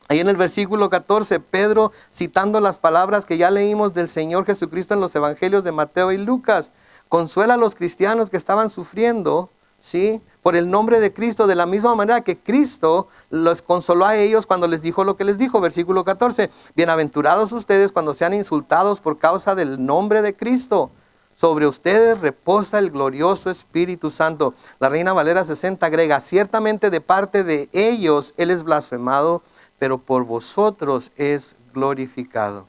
ahí en el versículo 14, Pedro citando las palabras que ya leímos del Señor Jesucristo en los evangelios de Mateo y Lucas. Consuela a los cristianos que estaban sufriendo, ¿sí?, por el nombre de Cristo, de la misma manera que Cristo los consoló a ellos cuando les dijo lo que les dijo. Versículo 14, bienaventurados ustedes cuando sean insultados por causa del nombre de Cristo. Sobre ustedes reposa el glorioso Espíritu Santo. La Reina Valera 60 agrega: ciertamente de parte de ellos Él es blasfemado, pero por vosotros es glorificado.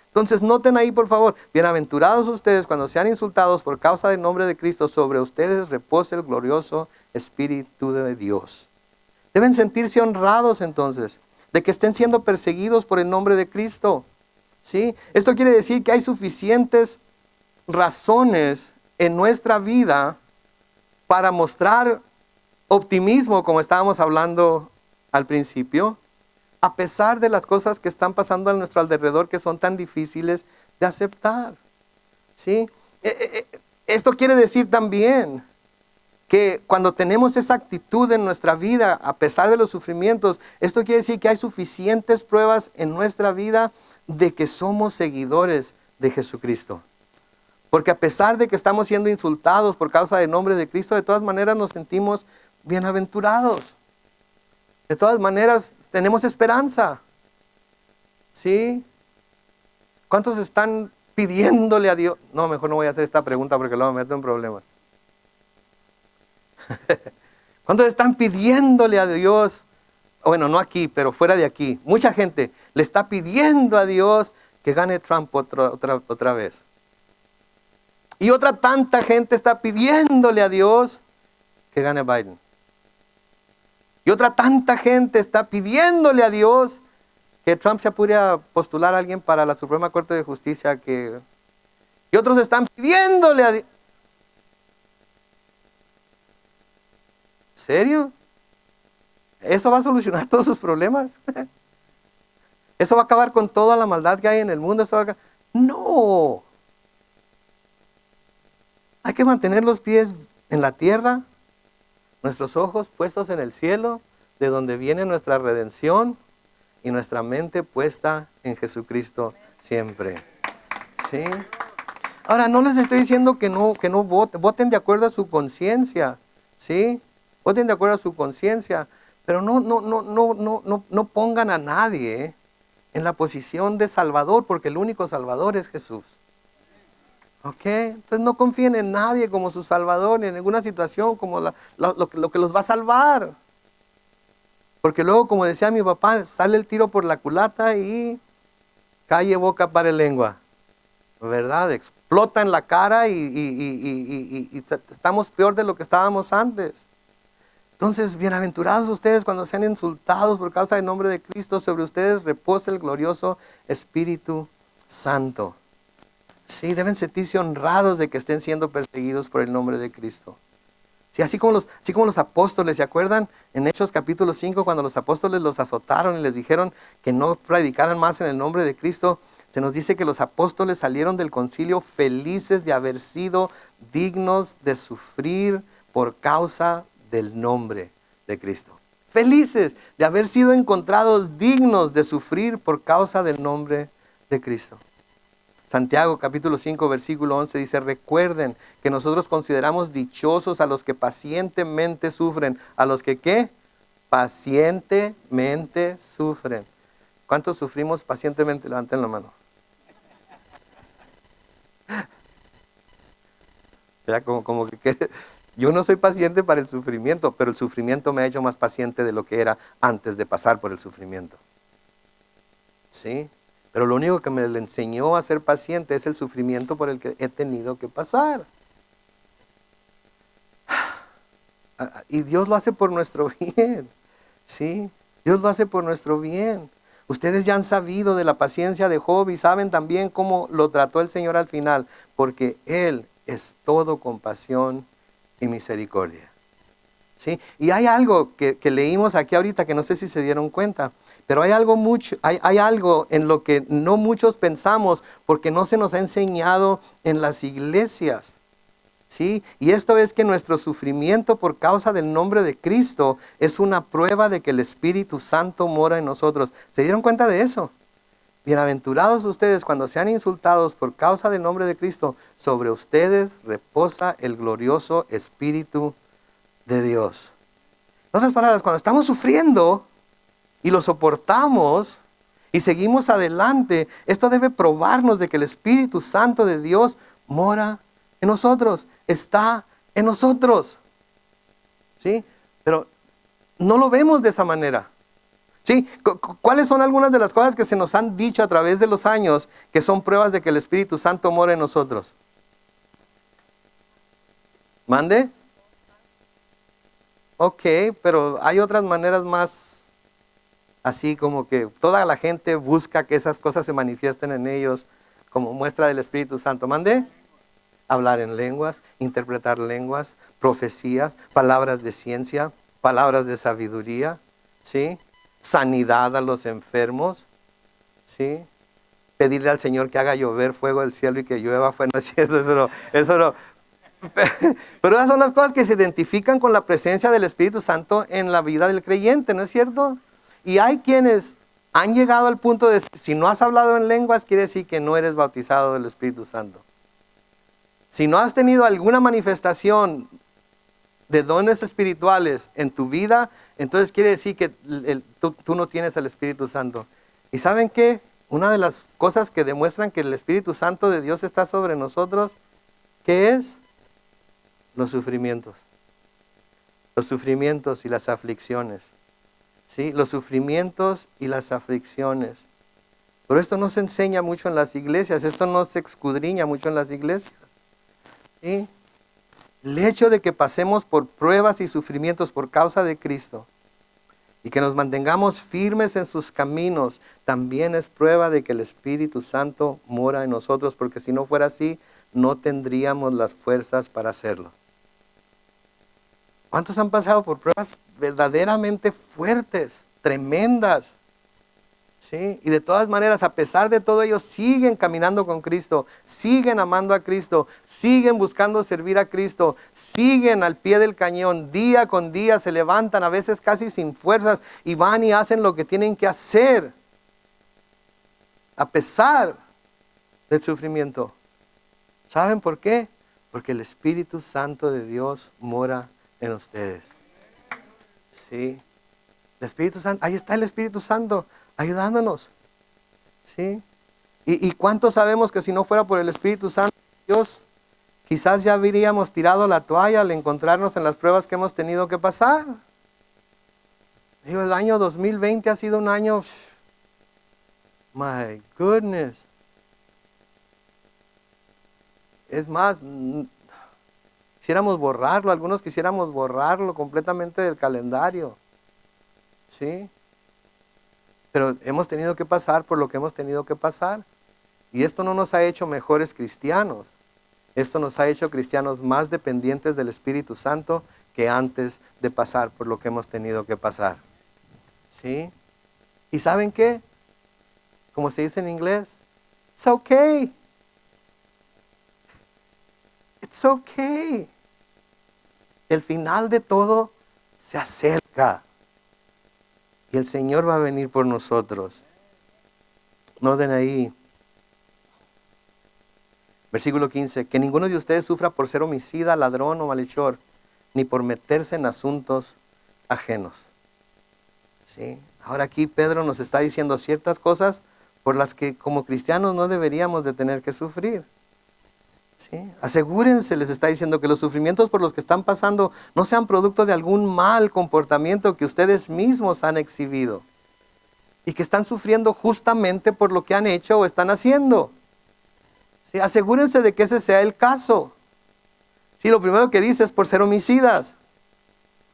Entonces noten ahí, por favor: bienaventurados ustedes cuando sean insultados por causa del nombre de Cristo, sobre ustedes reposa el glorioso Espíritu de Dios. Deben sentirse honrados entonces de que estén siendo perseguidos por el nombre de Cristo. ¿Sí? Esto quiere decir que hay suficientes razones en nuestra vida para mostrar optimismo, como estábamos hablando al principio, a pesar de las cosas que están pasando a nuestro alrededor, que son tan difíciles de aceptar. ¿Sí? Esto quiere decir también que cuando tenemos esa actitud en nuestra vida, a pesar de los sufrimientos, esto quiere decir que hay suficientes pruebas en nuestra vida de que somos seguidores de Jesucristo. Porque a pesar de que estamos siendo insultados por causa del nombre de Cristo, de todas maneras nos sentimos bienaventurados. De todas maneras tenemos esperanza. ¿Sí? ¿Cuántos están pidiéndole a Dios? No, mejor no voy a hacer esta pregunta porque luego me meto en problemas. ¿Cuántos están pidiéndole a Dios? Bueno, no aquí, pero fuera de aquí. Mucha gente le está pidiendo a Dios que gane Trump otra vez. Y otra tanta gente está pidiéndole a Dios que gane Biden. Y otra tanta gente está pidiéndole a Dios que Trump se apure a postular a alguien para la Suprema Corte de Justicia. Y otros están pidiéndole a Dios. ¿Serio? ¿Eso va a solucionar todos sus problemas? ¿Eso va a acabar con toda la maldad que hay en el mundo? No. Hay que mantener los pies en la tierra, nuestros ojos puestos en el cielo, de donde viene nuestra redención, y nuestra mente puesta en Jesucristo siempre. ¿Sí? Ahora, no les estoy diciendo que no voten de acuerdo a su conciencia. ¿Sí? Voten de acuerdo a su conciencia. Pero no pongan a nadie en la posición de Salvador, porque el único Salvador es Jesús. ¿Ok? Entonces no confíen en nadie como su Salvador, ni en ninguna situación como lo que los va a salvar. Porque luego, como decía mi papá, sale el tiro por la culata y calle boca para lengua. ¿Verdad? Explota en la cara y estamos peor de lo que estábamos antes. Entonces, bienaventurados ustedes cuando sean insultados por causa del nombre de Cristo. Sobre ustedes reposa el glorioso Espíritu Santo. Sí, deben sentirse honrados de que estén siendo perseguidos por el nombre de Cristo. Sí, así como los apóstoles, ¿se acuerdan? En Hechos capítulo 5, cuando los apóstoles los azotaron y les dijeron que no predicaran más en el nombre de Cristo, se nos dice que los apóstoles salieron del concilio felices de haber sido dignos de sufrir por causa del nombre de Cristo. Felices de haber sido encontrados dignos de sufrir por causa del nombre de Cristo. Santiago capítulo 5 versículo 11 dice: recuerden que nosotros consideramos dichosos a los que pacientemente sufren. ¿A los que qué? Pacientemente sufren. ¿Cuántos sufrimos pacientemente? Levanten la mano. Ya como que yo no soy paciente para el sufrimiento, pero el sufrimiento me ha hecho más paciente de lo que era antes de pasar por el sufrimiento. ¿Sí? Pero lo único que me enseñó a ser paciente es el sufrimiento por el que he tenido que pasar. Y Dios lo hace por nuestro bien. ¿Sí? Dios lo hace por nuestro bien. Ustedes ya han sabido de la paciencia de Job y saben también cómo lo trató el Señor al final. Porque Él es todo compasión y misericordia. ¿Sí? Y hay algo que leímos aquí ahorita que no sé si se dieron cuenta, pero hay algo en lo que no muchos pensamos porque no se nos ha enseñado en las iglesias. ¿Sí? Y esto es que nuestro sufrimiento por causa del nombre de Cristo es una prueba de que el Espíritu Santo mora en nosotros. ¿Se dieron cuenta de eso? Bienaventurados ustedes cuando sean insultados por causa del nombre de Cristo. Sobre ustedes reposa el glorioso Espíritu de Dios. En otras palabras, cuando estamos sufriendo y lo soportamos y seguimos adelante, esto debe probarnos de que el Espíritu Santo de Dios mora en nosotros, está en nosotros. ¿Sí? Pero no lo vemos de esa manera. ¿Sí? ¿Cuáles son algunas de las cosas que se nos han dicho a través de los años que son pruebas de que el Espíritu Santo mora en nosotros? ¿Mande? Ok, pero hay otras maneras más así como que toda la gente busca que esas cosas se manifiesten en ellos como muestra del Espíritu Santo. ¿Mande? Hablar en lenguas, interpretar lenguas, profecías, palabras de ciencia, palabras de sabiduría, ¿sí? Sanidad a los enfermos, ¿sí? Pedirle al Señor que haga llover fuego del cielo y que llueva, no es cierto, eso no. Pero esas son las cosas que se identifican con la presencia del Espíritu Santo en la vida del creyente, ¿no es cierto? Y hay quienes han llegado al punto de, si no has hablado en lenguas, quiere decir que no eres bautizado del Espíritu Santo. Si no has tenido alguna manifestación de dones espirituales en tu vida, entonces quiere decir que tú no tienes el Espíritu Santo. ¿Y saben qué? Una de las cosas que demuestran que el Espíritu Santo de Dios está sobre nosotros, ¿qué es? Los sufrimientos. Los sufrimientos y las aflicciones. ¿Sí? Los sufrimientos y las aflicciones. Pero esto no se enseña mucho en las iglesias, esto no se escudriña mucho en las iglesias. ¿Sí? El hecho de que pasemos por pruebas y sufrimientos por causa de Cristo y que nos mantengamos firmes en sus caminos, también es prueba de que el Espíritu Santo mora en nosotros, porque si no fuera así, no tendríamos las fuerzas para hacerlo. ¿Cuántos han pasado por pruebas verdaderamente fuertes, tremendas? ¿Sí? Y de todas maneras, a pesar de todo, ellos siguen caminando con Cristo, siguen amando a Cristo, siguen buscando servir a Cristo, siguen al pie del cañón, día con día se levantan, a veces casi sin fuerzas, y van y hacen lo que tienen que hacer, a pesar del sufrimiento. ¿Saben por qué? Porque el Espíritu Santo de Dios mora en ustedes. Sí. El Espíritu Santo, ahí está el Espíritu Santo ayudándonos. ¿Sí? ¿Y cuántos sabemos que si no fuera por el Espíritu Santo de Dios, quizás ya habríamos tirado la toalla al encontrarnos en las pruebas que hemos tenido que pasar? Digo, el año 2020 ha sido un año, my goodness. Es más, quisiéramos borrarlo, algunos quisiéramos borrarlo completamente del calendario. ¿Sí? Pero hemos tenido que pasar por lo que hemos tenido que pasar. Y esto no nos ha hecho mejores cristianos. Esto nos ha hecho cristianos más dependientes del Espíritu Santo que antes de pasar por lo que hemos tenido que pasar. ¿Sí? ¿Y saben qué? Como se dice en inglés, it's okay. It's okay. El final de todo se acerca. Y el Señor va a venir por nosotros. Noten ahí. Versículo 15. Que ninguno de ustedes sufra por ser homicida, ladrón o malhechor, ni por meterse en asuntos ajenos. ¿Sí? Ahora aquí Pedro nos está diciendo ciertas cosas por las que como cristianos no deberíamos de tener que sufrir. ¿Sí? Asegúrense, les está diciendo, que los sufrimientos por los que están pasando no sean producto de algún mal comportamiento que ustedes mismos han exhibido y que están sufriendo justamente por lo que han hecho o están haciendo. ¿Sí? Asegúrense de que ese sea el caso. Sí, lo primero que dice es por ser homicidas,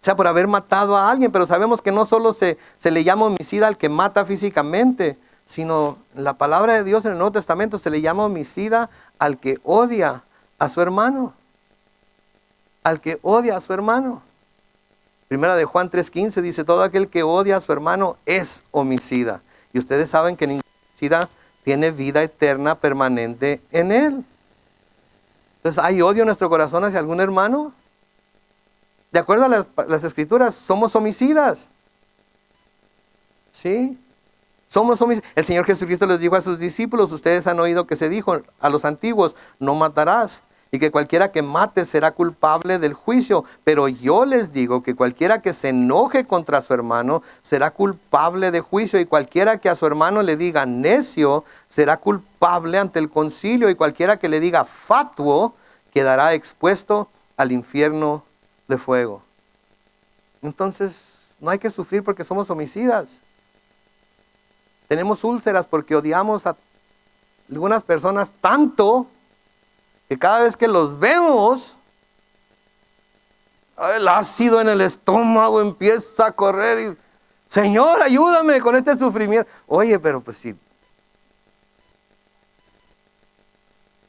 o sea, por haber matado a alguien, pero sabemos que no solo se le llama homicida al que mata físicamente, sino en la palabra de Dios en el Nuevo Testamento se le llama homicida al que odia a su hermano. Al que odia a su hermano. Primera de Juan 3:15 dice, todo aquel que odia a su hermano es homicida. Y ustedes saben que ningún homicida tiene vida eterna permanente en él. Entonces, ¿hay odio en nuestro corazón hacia algún hermano? De acuerdo a las Escrituras, somos homicidas. ¿Sí? Somos homicidas. El Señor Jesucristo les dijo a sus discípulos, ustedes han oído que se dijo a los antiguos, no matarás, y que cualquiera que mate será culpable del juicio. Pero yo les digo que cualquiera que se enoje contra su hermano será culpable de juicio, y cualquiera que a su hermano le diga necio será culpable ante el concilio, y cualquiera que le diga fatuo quedará expuesto al infierno de fuego. Entonces, no hay que sufrir porque somos homicidas. Tenemos úlceras porque odiamos a algunas personas tanto que cada vez que los vemos, el ácido en el estómago empieza a correr y, Señor, ayúdame con este sufrimiento. Oye, pero pues si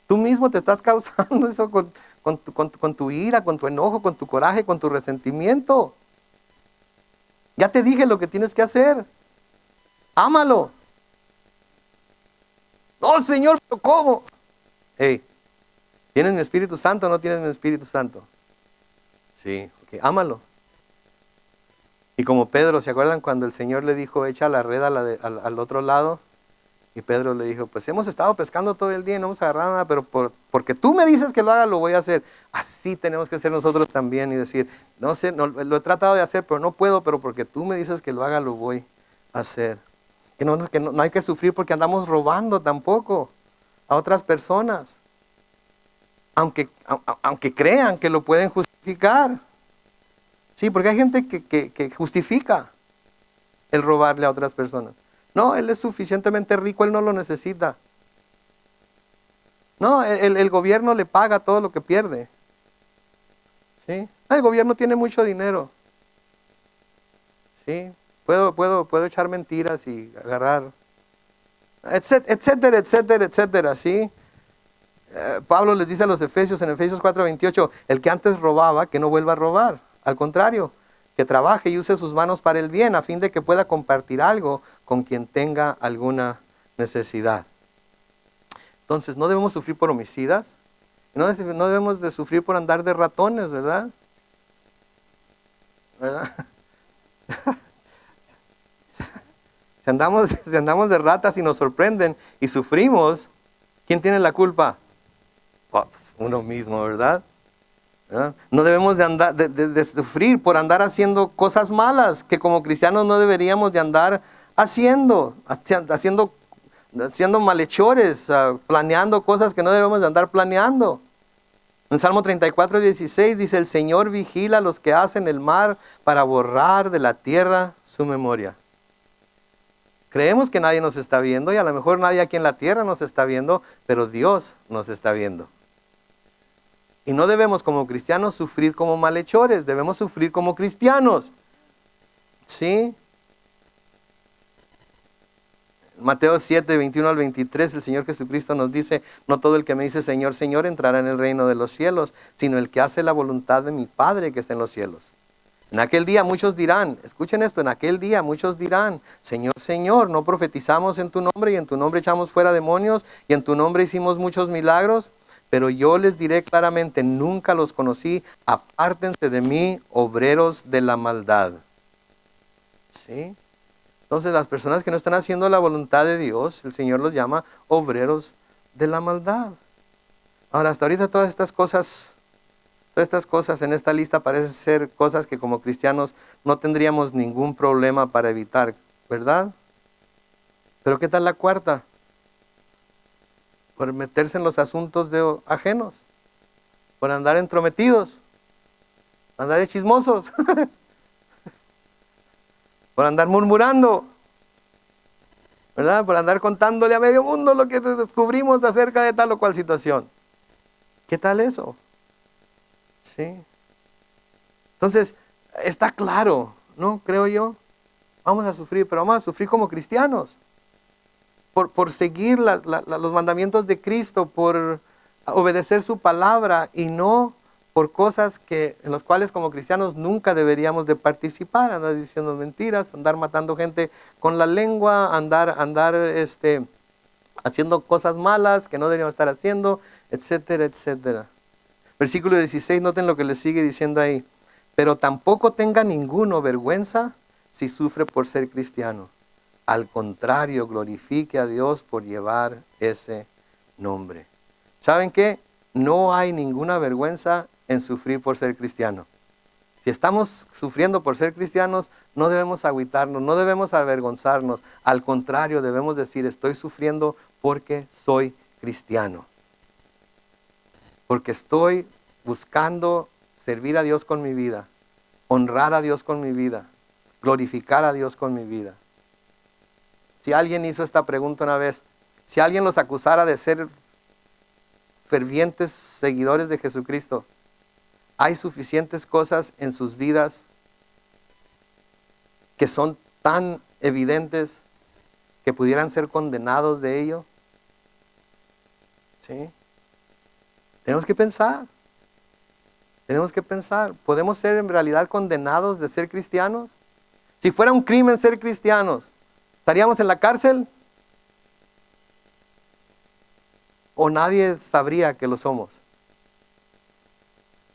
tú mismo te estás causando eso con tu ira, con tu enojo, con tu coraje, con tu resentimiento. Ya te dije lo que tienes que hacer. Ámalo. No, Señor, pero ¿cómo? Hey, ¿Tienes mi Espíritu Santo o no tienes mi Espíritu Santo? Sí, ok, ámalo. Y como Pedro, ¿se acuerdan cuando el Señor le dijo, echa la red al otro lado? Y Pedro le dijo, pues hemos estado pescando todo el día y no hemos agarrado nada, pero porque tú me dices que lo haga, lo voy a hacer. Así tenemos que hacer nosotros también y decir, no sé, no, lo he tratado de hacer, pero no puedo, pero porque tú me dices que lo haga, lo voy a hacer. Que no hay que sufrir porque andamos robando tampoco a otras personas. Aunque crean que lo pueden justificar. Sí, porque hay gente que justifica el robarle a otras personas. No, él es suficientemente rico, él no lo necesita. No, el gobierno le paga todo lo que pierde. ¿Sí? El gobierno tiene mucho dinero. ¿Sí? Puedo echar mentiras y agarrar, etcétera, etcétera, etcétera, ¿sí? Pablo les dice a los Efesios en Efesios 4:28, el que antes robaba, que no vuelva a robar. Al contrario, que trabaje y use sus manos para el bien, a fin de que pueda compartir algo con quien tenga alguna necesidad. Entonces, no debemos sufrir por homicidas, no debemos de sufrir por andar de ratones, ¿verdad? ¿Verdad? Si andamos de ratas y nos sorprenden y sufrimos, ¿quién tiene la culpa? Oh, pues uno mismo, ¿verdad? ¿Verdad? No debemos de sufrir por andar haciendo cosas malas que como cristianos no deberíamos de andar haciendo malhechores, planeando cosas que no debemos de andar planeando. En Salmo 34:16 dice, el Señor vigila a los que hacen el mal para borrar de la tierra su memoria. Creemos que nadie nos está viendo y a lo mejor nadie aquí en la tierra nos está viendo, pero Dios nos está viendo. Y no debemos como cristianos sufrir como malhechores, debemos sufrir como cristianos. ¿Sí? Mateo 7:21-23, el Señor Jesucristo nos dice, no todo el que me dice Señor, Señor entrará en el reino de los cielos, sino el que hace la voluntad de mi Padre que está en los cielos. En aquel día muchos dirán, escuchen esto, en aquel día muchos dirán, Señor, Señor, ¿no profetizamos en tu nombre y en tu nombre echamos fuera demonios y en tu nombre hicimos muchos milagros? Pero yo les diré claramente, nunca los conocí, apártense de mí, obreros de la maldad. ¿Sí? Entonces las personas que no están haciendo la voluntad de Dios, el Señor los llama obreros de la maldad. Ahora, hasta ahorita todas estas cosas en esta lista parecen ser cosas que como cristianos no tendríamos ningún problema para evitar, ¿verdad? Pero ¿qué tal la cuarta? Por meterse en los asuntos de ajenos, por andar entrometidos, por andar de chismosos, por andar murmurando, ¿verdad? Por andar contándole a medio mundo lo que descubrimos acerca de tal o cual situación. ¿Qué tal eso? ¿Sí? Entonces, está claro, ¿no? Creo yo, vamos a sufrir, pero vamos a sufrir como cristianos. Por seguir los mandamientos de Cristo, por obedecer su palabra y no por cosas en las cuales como cristianos nunca deberíamos de participar, andar diciendo mentiras, andar matando gente con la lengua, andar haciendo cosas malas que no deberíamos estar haciendo, etcétera, etcétera. Versículo 16, noten lo que le sigue diciendo ahí. Pero tampoco tenga ninguno vergüenza si sufre por ser cristiano. Al contrario, glorifique a Dios por llevar ese nombre. ¿Saben qué? No hay ninguna vergüenza en sufrir por ser cristiano. Si estamos sufriendo por ser cristianos, no debemos agüitarnos, no debemos avergonzarnos. Al contrario, debemos decir, estoy sufriendo porque soy cristiano. Porque estoy buscando servir a Dios con mi vida, honrar a Dios con mi vida, glorificar a Dios con mi vida. Si alguien hizo esta pregunta una vez, si alguien los acusara de ser fervientes seguidores de Jesucristo, ¿hay suficientes cosas en sus vidas que son tan evidentes que pudieran ser condenados de ello? ¿Sí? Tenemos que pensar. ¿Podemos ser en realidad condenados de ser cristianos? Si fuera un crimen ser cristianos, ¿estaríamos en la cárcel? ¿O nadie sabría que lo somos?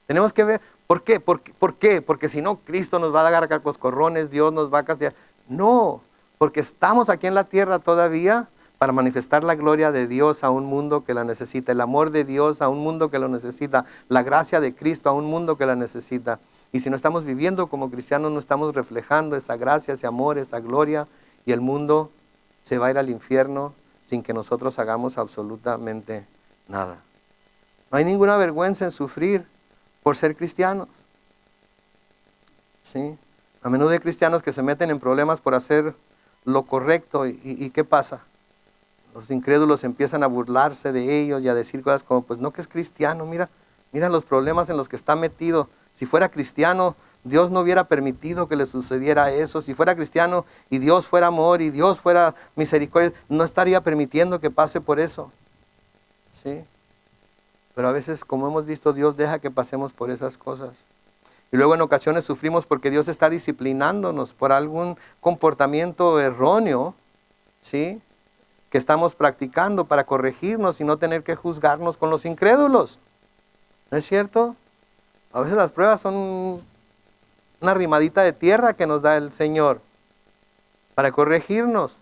Tenemos que ver, ¿por qué? ¿Por qué? Porque si no, Cristo nos va a agarrar coscorrones, Dios nos va a castigar. No, porque estamos aquí en la tierra todavía para manifestar la gloria de Dios a un mundo que la necesita, el amor de Dios a un mundo que lo necesita, la gracia de Cristo a un mundo que la necesita. Y si no estamos viviendo como cristianos, no estamos reflejando esa gracia, ese amor, esa gloria, y el mundo se va a ir al infierno sin que nosotros hagamos absolutamente nada. No hay ninguna vergüenza en sufrir por ser cristianos. ¿Sí? A menudo hay cristianos que se meten en problemas por hacer lo correcto. ¿Y qué pasa? Los incrédulos empiezan a burlarse de ellos y a decir cosas como, pues no que es cristiano, mira los problemas en los que está metido. Si fuera cristiano, Dios no hubiera permitido que le sucediera eso. Si fuera cristiano y Dios fuera amor y Dios fuera misericordia, no estaría permitiendo que pase por eso. ¿Sí? Pero a veces, como hemos visto, Dios deja que pasemos por esas cosas. Y luego en ocasiones sufrimos porque Dios está disciplinándonos por algún comportamiento erróneo, ¿sí?, que estamos practicando para corregirnos y no tener que juzgarnos con los incrédulos. ¿No es cierto? A veces las pruebas son una rimadita de tierra que nos da el Señor para corregirnos.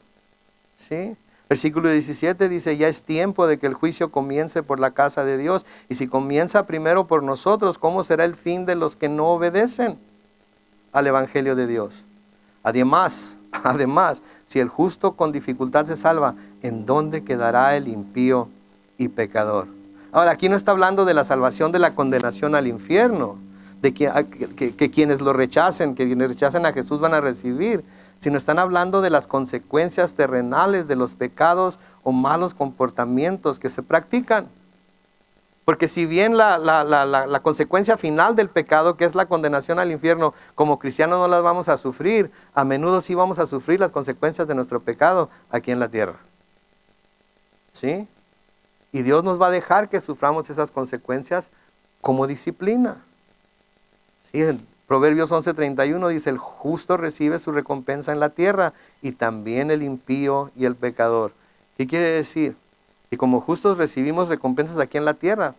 ¿Sí? Versículo 17 dice, ya es tiempo de que el juicio comience por la casa de Dios. Y si comienza primero por nosotros, ¿cómo será el fin de los que no obedecen al Evangelio de Dios? Además, si el justo con dificultad se salva, ¿en dónde quedará el impío y pecador? Ahora, aquí no está hablando de la salvación de la condenación al infierno, de que quienes lo rechacen, que quienes rechacen a Jesús van a recibir, sino están hablando de las consecuencias terrenales de los pecados o malos comportamientos que se practican. Porque si bien la consecuencia final del pecado, que es la condenación al infierno, como cristianos no las vamos a sufrir, a menudo sí vamos a sufrir las consecuencias de nuestro pecado aquí en la tierra. ¿Sí? Y Dios nos va a dejar que suframos esas consecuencias como disciplina. ¿Sí? En Proverbios 11:31 dice, el justo recibe su recompensa en la tierra y también el impío y el pecador. ¿Qué quiere decir? Y como justos recibimos recompensas aquí en la tierra.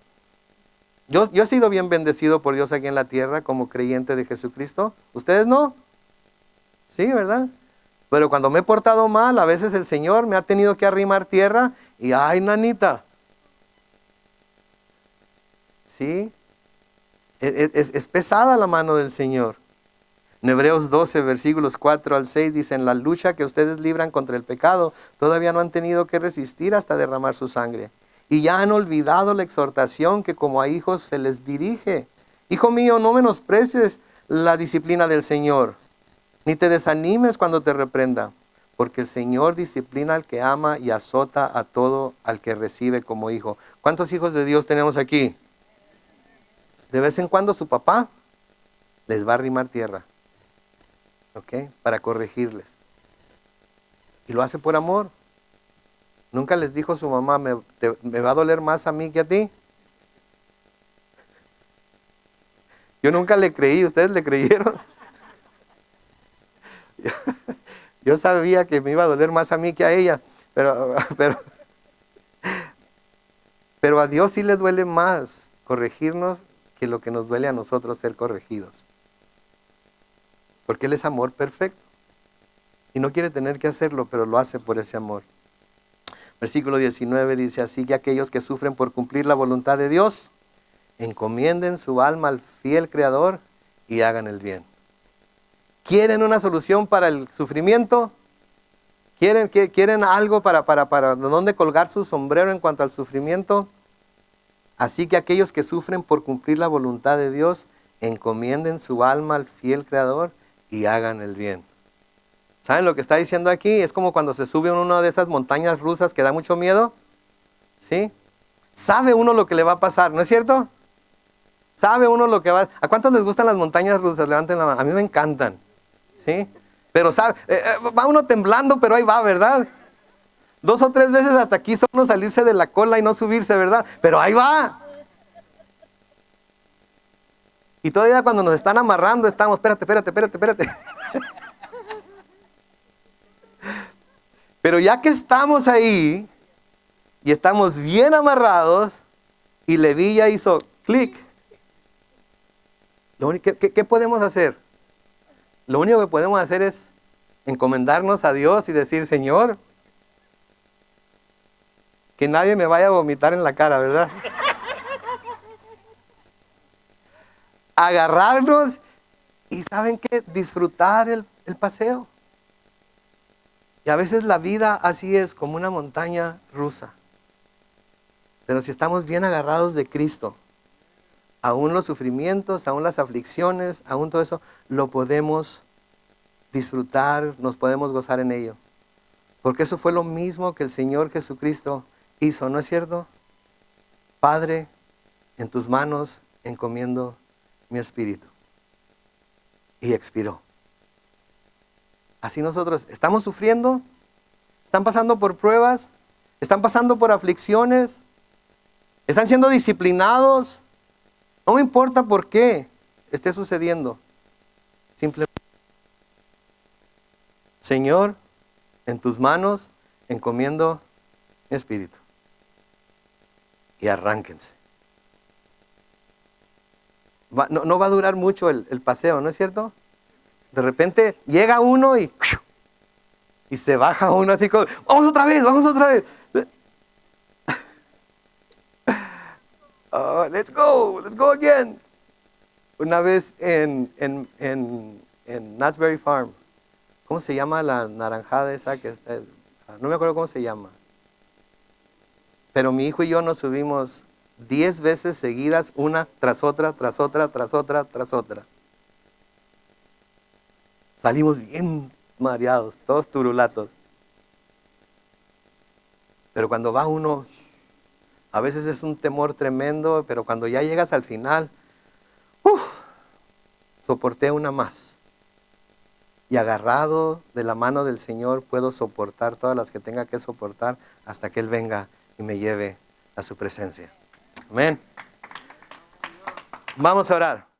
Yo he sido bien bendecido por Dios aquí en la tierra como creyente de Jesucristo. ¿Ustedes no? Sí, ¿verdad? Pero cuando me he portado mal, a veces el Señor me ha tenido que arrimar tierra y ¡ay, nanita! ¿Sí? Es pesada la mano del Señor. En Hebreos 12, versículos 4 al 6 dice, en la lucha que ustedes libran contra el pecado, todavía no han tenido que resistir hasta derramar su sangre. Y ya han olvidado la exhortación que como a hijos se les dirige. Hijo mío, no menosprecies la disciplina del Señor, ni te desanimes cuando te reprenda, porque el Señor disciplina al que ama y azota a todo al que recibe como hijo. ¿Cuántos hijos de Dios tenemos aquí? De vez en cuando su papá les va a arrimar tierra. ¿Ok? Para corregirles. Y lo hace por amor. Nunca les dijo su mamá, me va a doler más a mí que a ti. Yo nunca le creí, ¿ustedes le creyeron? Yo sabía que me iba a doler más a mí que a ella, pero a Dios sí le duele más corregirnos que lo que nos duele a nosotros ser corregidos. Porque Él es amor perfecto. Y no quiere tener que hacerlo, pero lo hace por ese amor. Versículo 19 dice, así que aquellos que sufren por cumplir la voluntad de Dios, encomienden su alma al fiel Creador y hagan el bien. ¿Quieren una solución para el sufrimiento? ¿Quieren algo para dónde colgar su sombrero en cuanto al sufrimiento? Así que aquellos que sufren por cumplir la voluntad de Dios, encomienden su alma al fiel Creador y hagan el bien. ¿Saben lo que está diciendo aquí? Es como cuando se sube a una de esas montañas rusas que da mucho miedo. ¿Sí? Sabe uno lo que le va a pasar, ¿no es cierto? Sabe uno lo que va... ¿A cuántos les gustan las montañas rusas? Levanten la mano. A mí me encantan. ¿Sí? Pero sabe, va uno temblando, pero ahí va, ¿verdad? 2 o 3 veces hasta quiso uno salirse de la cola y no subirse, ¿verdad? Pero ahí va. Y todavía cuando nos están amarrando estamos, espérate. Pero ya que estamos ahí y estamos bien amarrados y Leví ya hizo clic, ¿Qué podemos hacer? Lo único que podemos hacer es encomendarnos a Dios y decir, Señor, que nadie me vaya a vomitar en la cara, ¿verdad? Agarrarnos y ¿saben qué? Disfrutar el paseo. Y a veces la vida así es, como una montaña rusa. Pero si estamos bien agarrados de Cristo, aún los sufrimientos, aún las aflicciones, aún todo eso, lo podemos disfrutar, nos podemos gozar en ello. Porque eso fue lo mismo que el Señor Jesucristo hizo, ¿no es cierto? Padre, en tus manos encomiendo mi espíritu. Y expiró. Así nosotros estamos sufriendo, están pasando por pruebas, están pasando por aflicciones, están siendo disciplinados. No me importa por qué esté sucediendo. Simplemente, Señor, en tus manos encomiendo mi espíritu. Y arránquense. No va a durar mucho el paseo, ¿no es cierto? De repente llega uno y se baja uno así como, vamos otra vez, vamos otra vez. Let's go again. Una vez en Knott's Berry Farm, ¿cómo se llama la naranjada esa que está? No me acuerdo cómo se llama. Pero mi hijo y yo nos subimos 10 veces seguidas, una tras otra, tras otra, tras otra, tras otra. Salimos bien mareados, todos turulatos. Pero cuando va uno, a veces es un temor tremendo, pero cuando ya llegas al final, soporté una más. Y agarrado de la mano del Señor puedo soportar todas las que tenga que soportar hasta que Él venga y me lleve a su presencia. Amén. Vamos a orar.